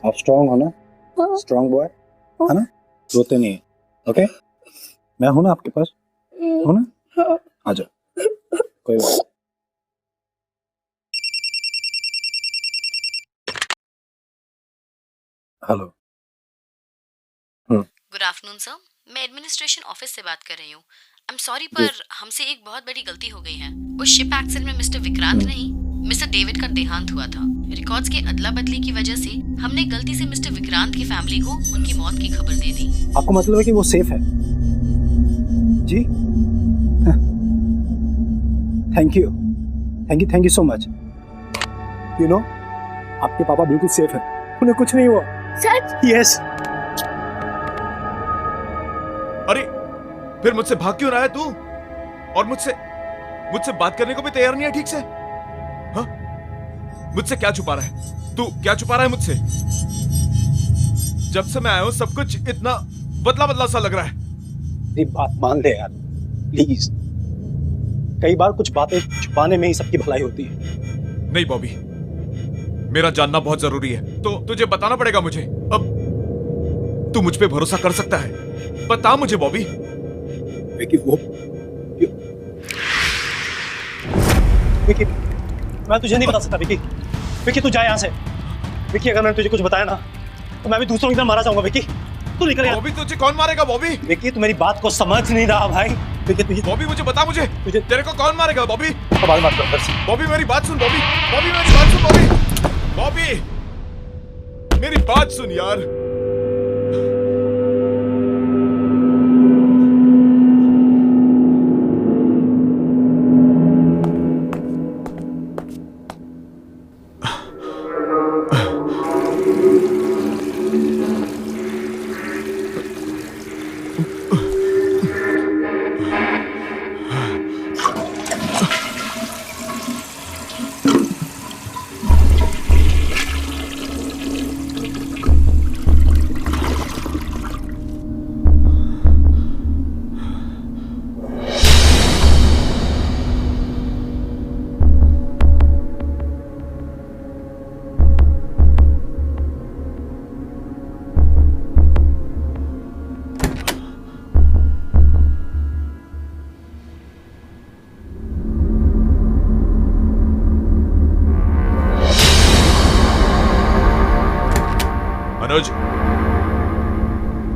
आप स्ट्रांग हो ना, स्ट्रांग बॉय है ना, रोते नहीं है। ओके, मैं हूं ना आपके पास, हो ना, आ जाओ, कोई बात नहीं। हेलो। गुड आफ्टरनून सर, मैं एडमिनिस्ट्रेशन ऑफिस से बात कर रही हूँ। आई एम सॉरी पर हमसे एक बहुत बड़ी गलती हो गई है। उस शिप एक्सीडेंट में मिस्टर विक्रांत नहीं, मिस्टर डेविड का देहांत हुआ था। रिकॉर्ड्स के अदला बदली की वजह से हमने गलती से मिस्टर विक्रांत की फैमिली को उनकी मौत की खबर दे दी। आपको मतलब है कि वो सेफ है? जी, thank you so much. You know, आपके पापा बिल्कुल सेफ है, उन्हें कुछ नहीं हुआ। सच? यस। अरे फिर मुझसे भाग क्यों रहा है तू? और मुझसे बात करने को भी तैयार नहीं है ठीक से? हाँ? मुझसे क्या छुपा रहा है तू? क्या छुपा रहा है मुझसे? जब से मैं आया हूं सब कुछ इतना बदला बदला सा लग रहा है। ये बात मान ले यार, प्लीज। कई बार कुछ बातें छुपाने में ही सबकी भलाई होती है। नहीं बॉबी, मेरा जानना बहुत जरूरी है, तो तुझे बताना पड़ेगा मुझे। अब तू मुझ पे भरोसा कर सकता है? बता मुझे बॉबी। विकी, विकी, मैं तुझे नहीं बता सकता विकी। विकी तू जा यहाँ से। विकी, अगर मैंने तुझे कुछ बताया ना तो मैं भी दूसरों की तरह मारा जाऊंगा। विकी तू निकल यहाँ। बॉबी तुझे कौन मारेगा बॉबी? विकी तू मेरी बात को समझ नहीं रहा भाई। विकी तुझे बॉबी मुझे बता, मुझे तेरे को कौन मारेगा बॉबी? बात कर। बॉबी मेरी बात सुन बॉबी, बॉबी मेरी बात सुन बॉबी, बॉबी मेरी बात सुन यार।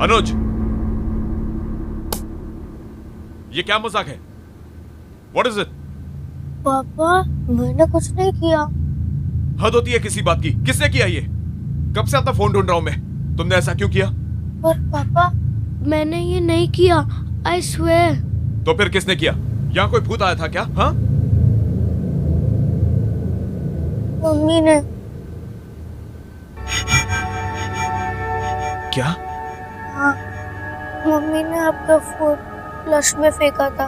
अनुज, ये क्या मजाक है? What is it? पापा, मैंने कुछ नहीं किया। हद होती है किसी बात की। किसने किया ये? कब से आपका फोन ढूंढ रहा हूं मैं। तुमने ऐसा क्यों किया? पर पापा, मैंने ये नहीं किया। I swear। तो फिर किसने किया? यहाँ कोई भूत आया था क्या? हाँ? मम्मी ने। क्या? हाँ, मम्मी ने आपका फोन फ्लश में फेंका था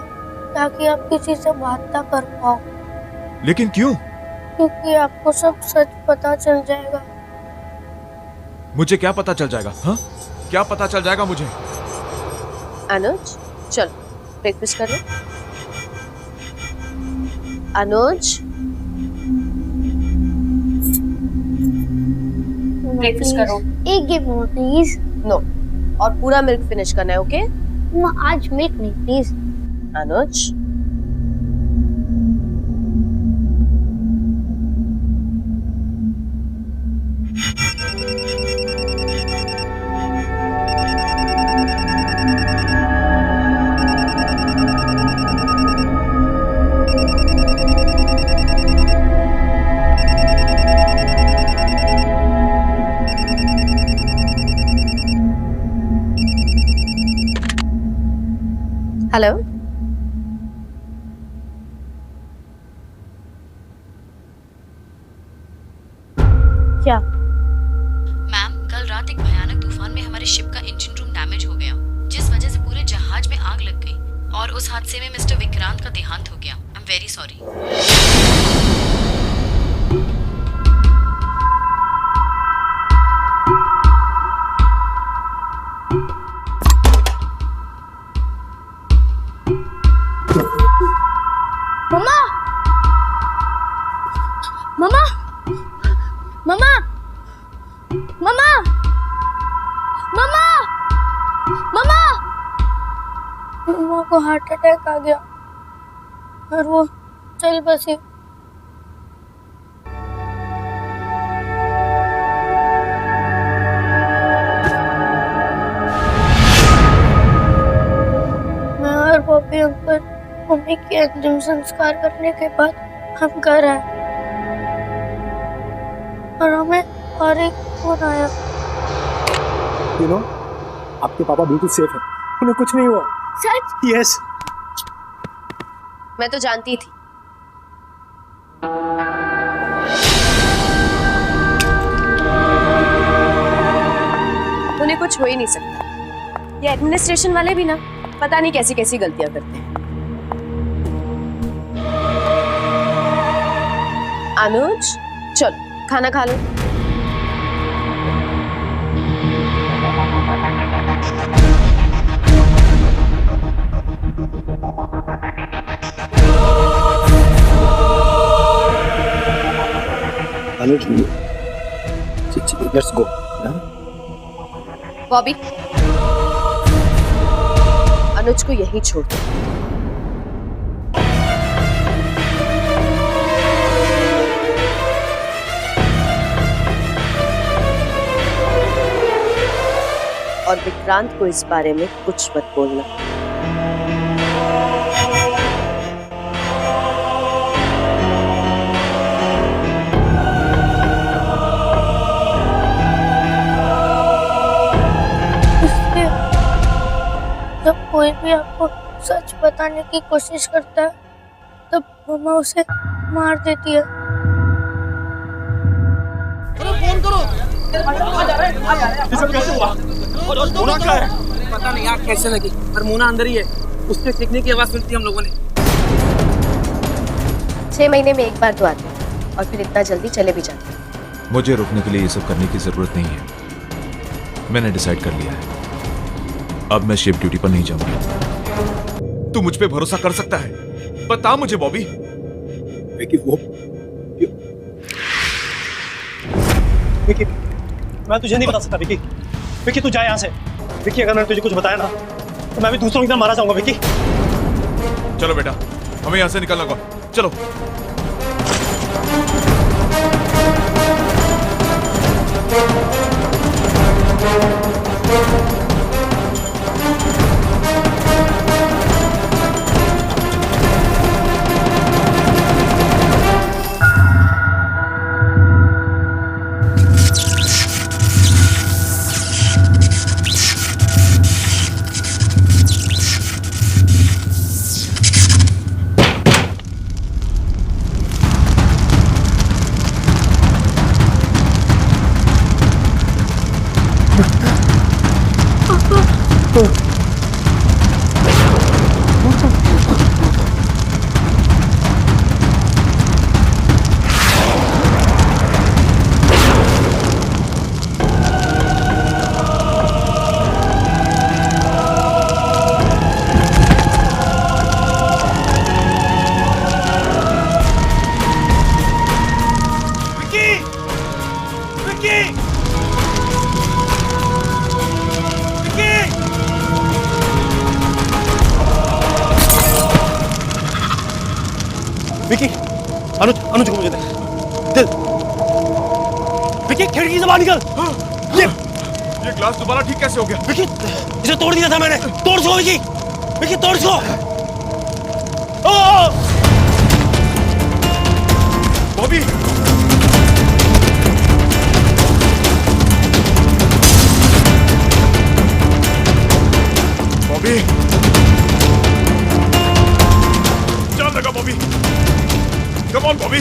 ताकि आप किसी से बात ना कर पाओ। लेकिन क्यों? क्योंकि आपको सब सच पता चल जाएगा। मुझे क्या पता चल जाएगा? हाँ? क्या पता चल जाएगा मुझे? अनुज, चल ब्रेकफास्ट कर लो। अनुज, ब्रेकफास्ट करो। एक गिव मोर प्लीज। नो, और पूरा मिल्क फिनिश करना है, ओके? आज मिल्क नहीं प्लीज। Anuj, hello. क्या? मैम, कल रात एक भयानक तूफान में हमारे शिप का इंजन रूम डैमेज हो गया, जिस वजह से पूरे जहाज में आग लग गई और उस हादसे में मिस्टर विक्रांत का देहांत हो गया। I am very sorry. मम्मा, मम्मा, को हार्ट अटैक आ गया और वो चल बसी। मैं और बॉबी अंकल मम्मी के अंतिम संस्कार करने के बाद हम घर आए और हमें और एक फोन आया। यू नो, आपके पापा बिल्कुल सेफ है, उन्हें कुछ नहीं हुआ। सच? यस। मैं तो जानती थी। उन्हें कुछ हो ही नहीं सकता। ये एडमिनिस्ट्रेशन वाले भी ना पता नहीं कैसी कैसी गलतियां करते हैं। अनुज, चल खाना खा लो। अनुज, लेट्स गो। बॉबी, अनुज को यहीं छोड़ दो। और विक्रांत को इस बारे में कुछ मत बोलना। इसलिए जब कोई भी आपको सच बताने की कोशिश करता है तब मम्मा उसे मार देती है। फोन करो। ये सब कैसे हुआ? मोना क्या है? पता नहीं आग कैसे लगी, पर मोना अंदर ही है। उसके सीखने की आवाज सुनती हम लोगों ने। 6 महीने में एक बार तो आते हैं और फिर इतना जल्दी चले भी जाते हैं। मुझे रुकने के लिए ये सब करने की जरूरत नहीं है। मैंने डिसाइड कर लिया है, अब मैं शिफ्ट ड्यूटी पर नहीं जाऊंगा। तू मुझ पे भरोसा कर सकता है? बता मुझे बॉबी। विकी, वो विकी, मैं तुझे नहीं बता सकता विकी। विकी तू जा यहाँ से। विकी, अगर मैंने तुझे कुछ बताया ना तो मैं भी दूसरों की तरह मारा जाऊंगा। विकी चलो बेटा, हमें यहाँ से निकलना होगा। चलो। विकी, अनुज, अनुज को मुझे दे। विकी, खिड़की से बाहर निकल। ये ग्लास दोबारा ठीक कैसे हो गया? विकी, इसे तोड़ दिया था मैंने। तोड़ सो विकी। विकी, तोड़ सो। बॉबी, बॉबी, जान लगा बॉबी। Come on Bobby.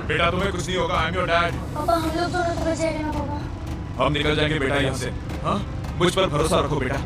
बेटा तुम्हें कुछ नहीं होगा, आई एम योर डैड। पापा हम लोग दोनों तो बच जाएंगे ना पापा। हम निकल जाएंगे बेटा यहाँ से। हाँ, मुझ पर भरोसा रखो बेटा।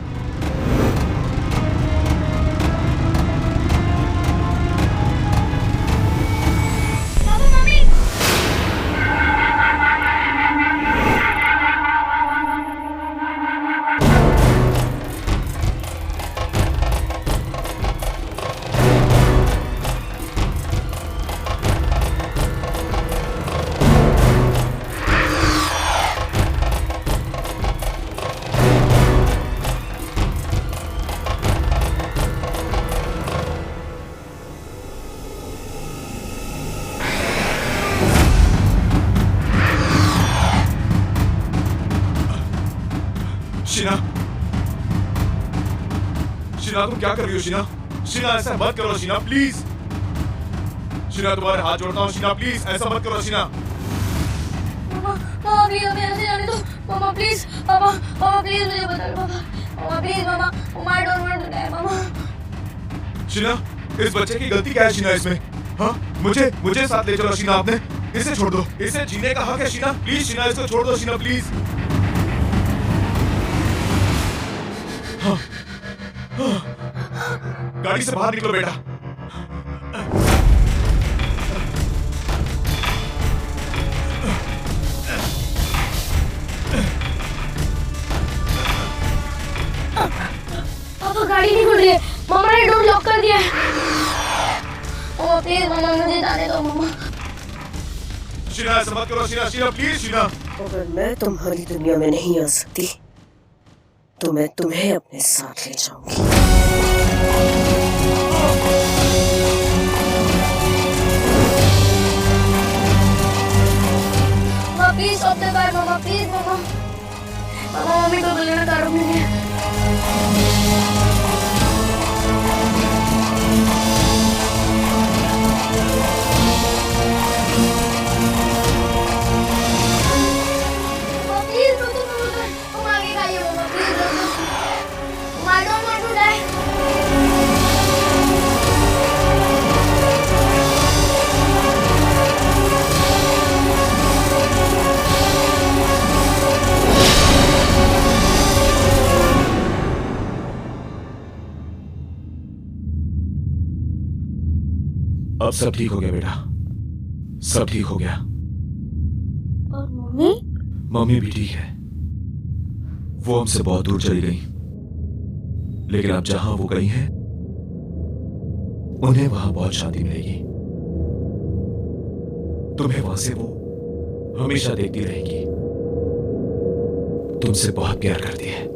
शीना, शीना तुम क्या कर रही हो शीना? शीना ऐसा मत करो शीना, प्लीज। शीना तुम्हारे हाथ जोड़ता हूँ शीना, प्लीज ऐसा मत करो शीना। मामा प्लीज हमें ऐसे जाने दो। मामा प्लीज, मामा प्लीज मुझे बता दो पापा। Mama please mama, my don't want to die mama. Sheena, इस बच्चे की गलती क्या है शीना इसमें? हाँ, मुझे साथ ले चलो शीना, आपने इसे छोड़ दो, इसे जीने का हक है शीना, प्लीज शीना इसको छोड़ दो शीना, प्लीज। हाँ, हाँ, गाड़ी से बाहर निकलो बेटा। पापा गाड़ी नहीं खुल रही है, मामा ने डोर लॉक कर दिया है। मामा प्लीज मामा मुझे जाने दो मामा। शीना ऐसा मत करो शीना, शीना प्लीज शीना। अगर मैं तुम्हारी दुनिया में नहीं आ सकती तो मैं तुम्हें अपने साथ ले जाऊंगी। Mama please stop the car mama, please mama. मामा मम्मी को बुलाना कार में है। अब सब ठीक हो गया बेटा, सब ठीक हो गया। और मम्मी? मम्मी भी ठीक है। वो हमसे बहुत दूर चली गई, लेकिन अब जहां वो गई हैं, उन्हें वहां बहुत शांति मिलेगी। तुम्हें वहां से वो हमेशा देखती रहेगी। तुमसे बहुत प्यार करती है।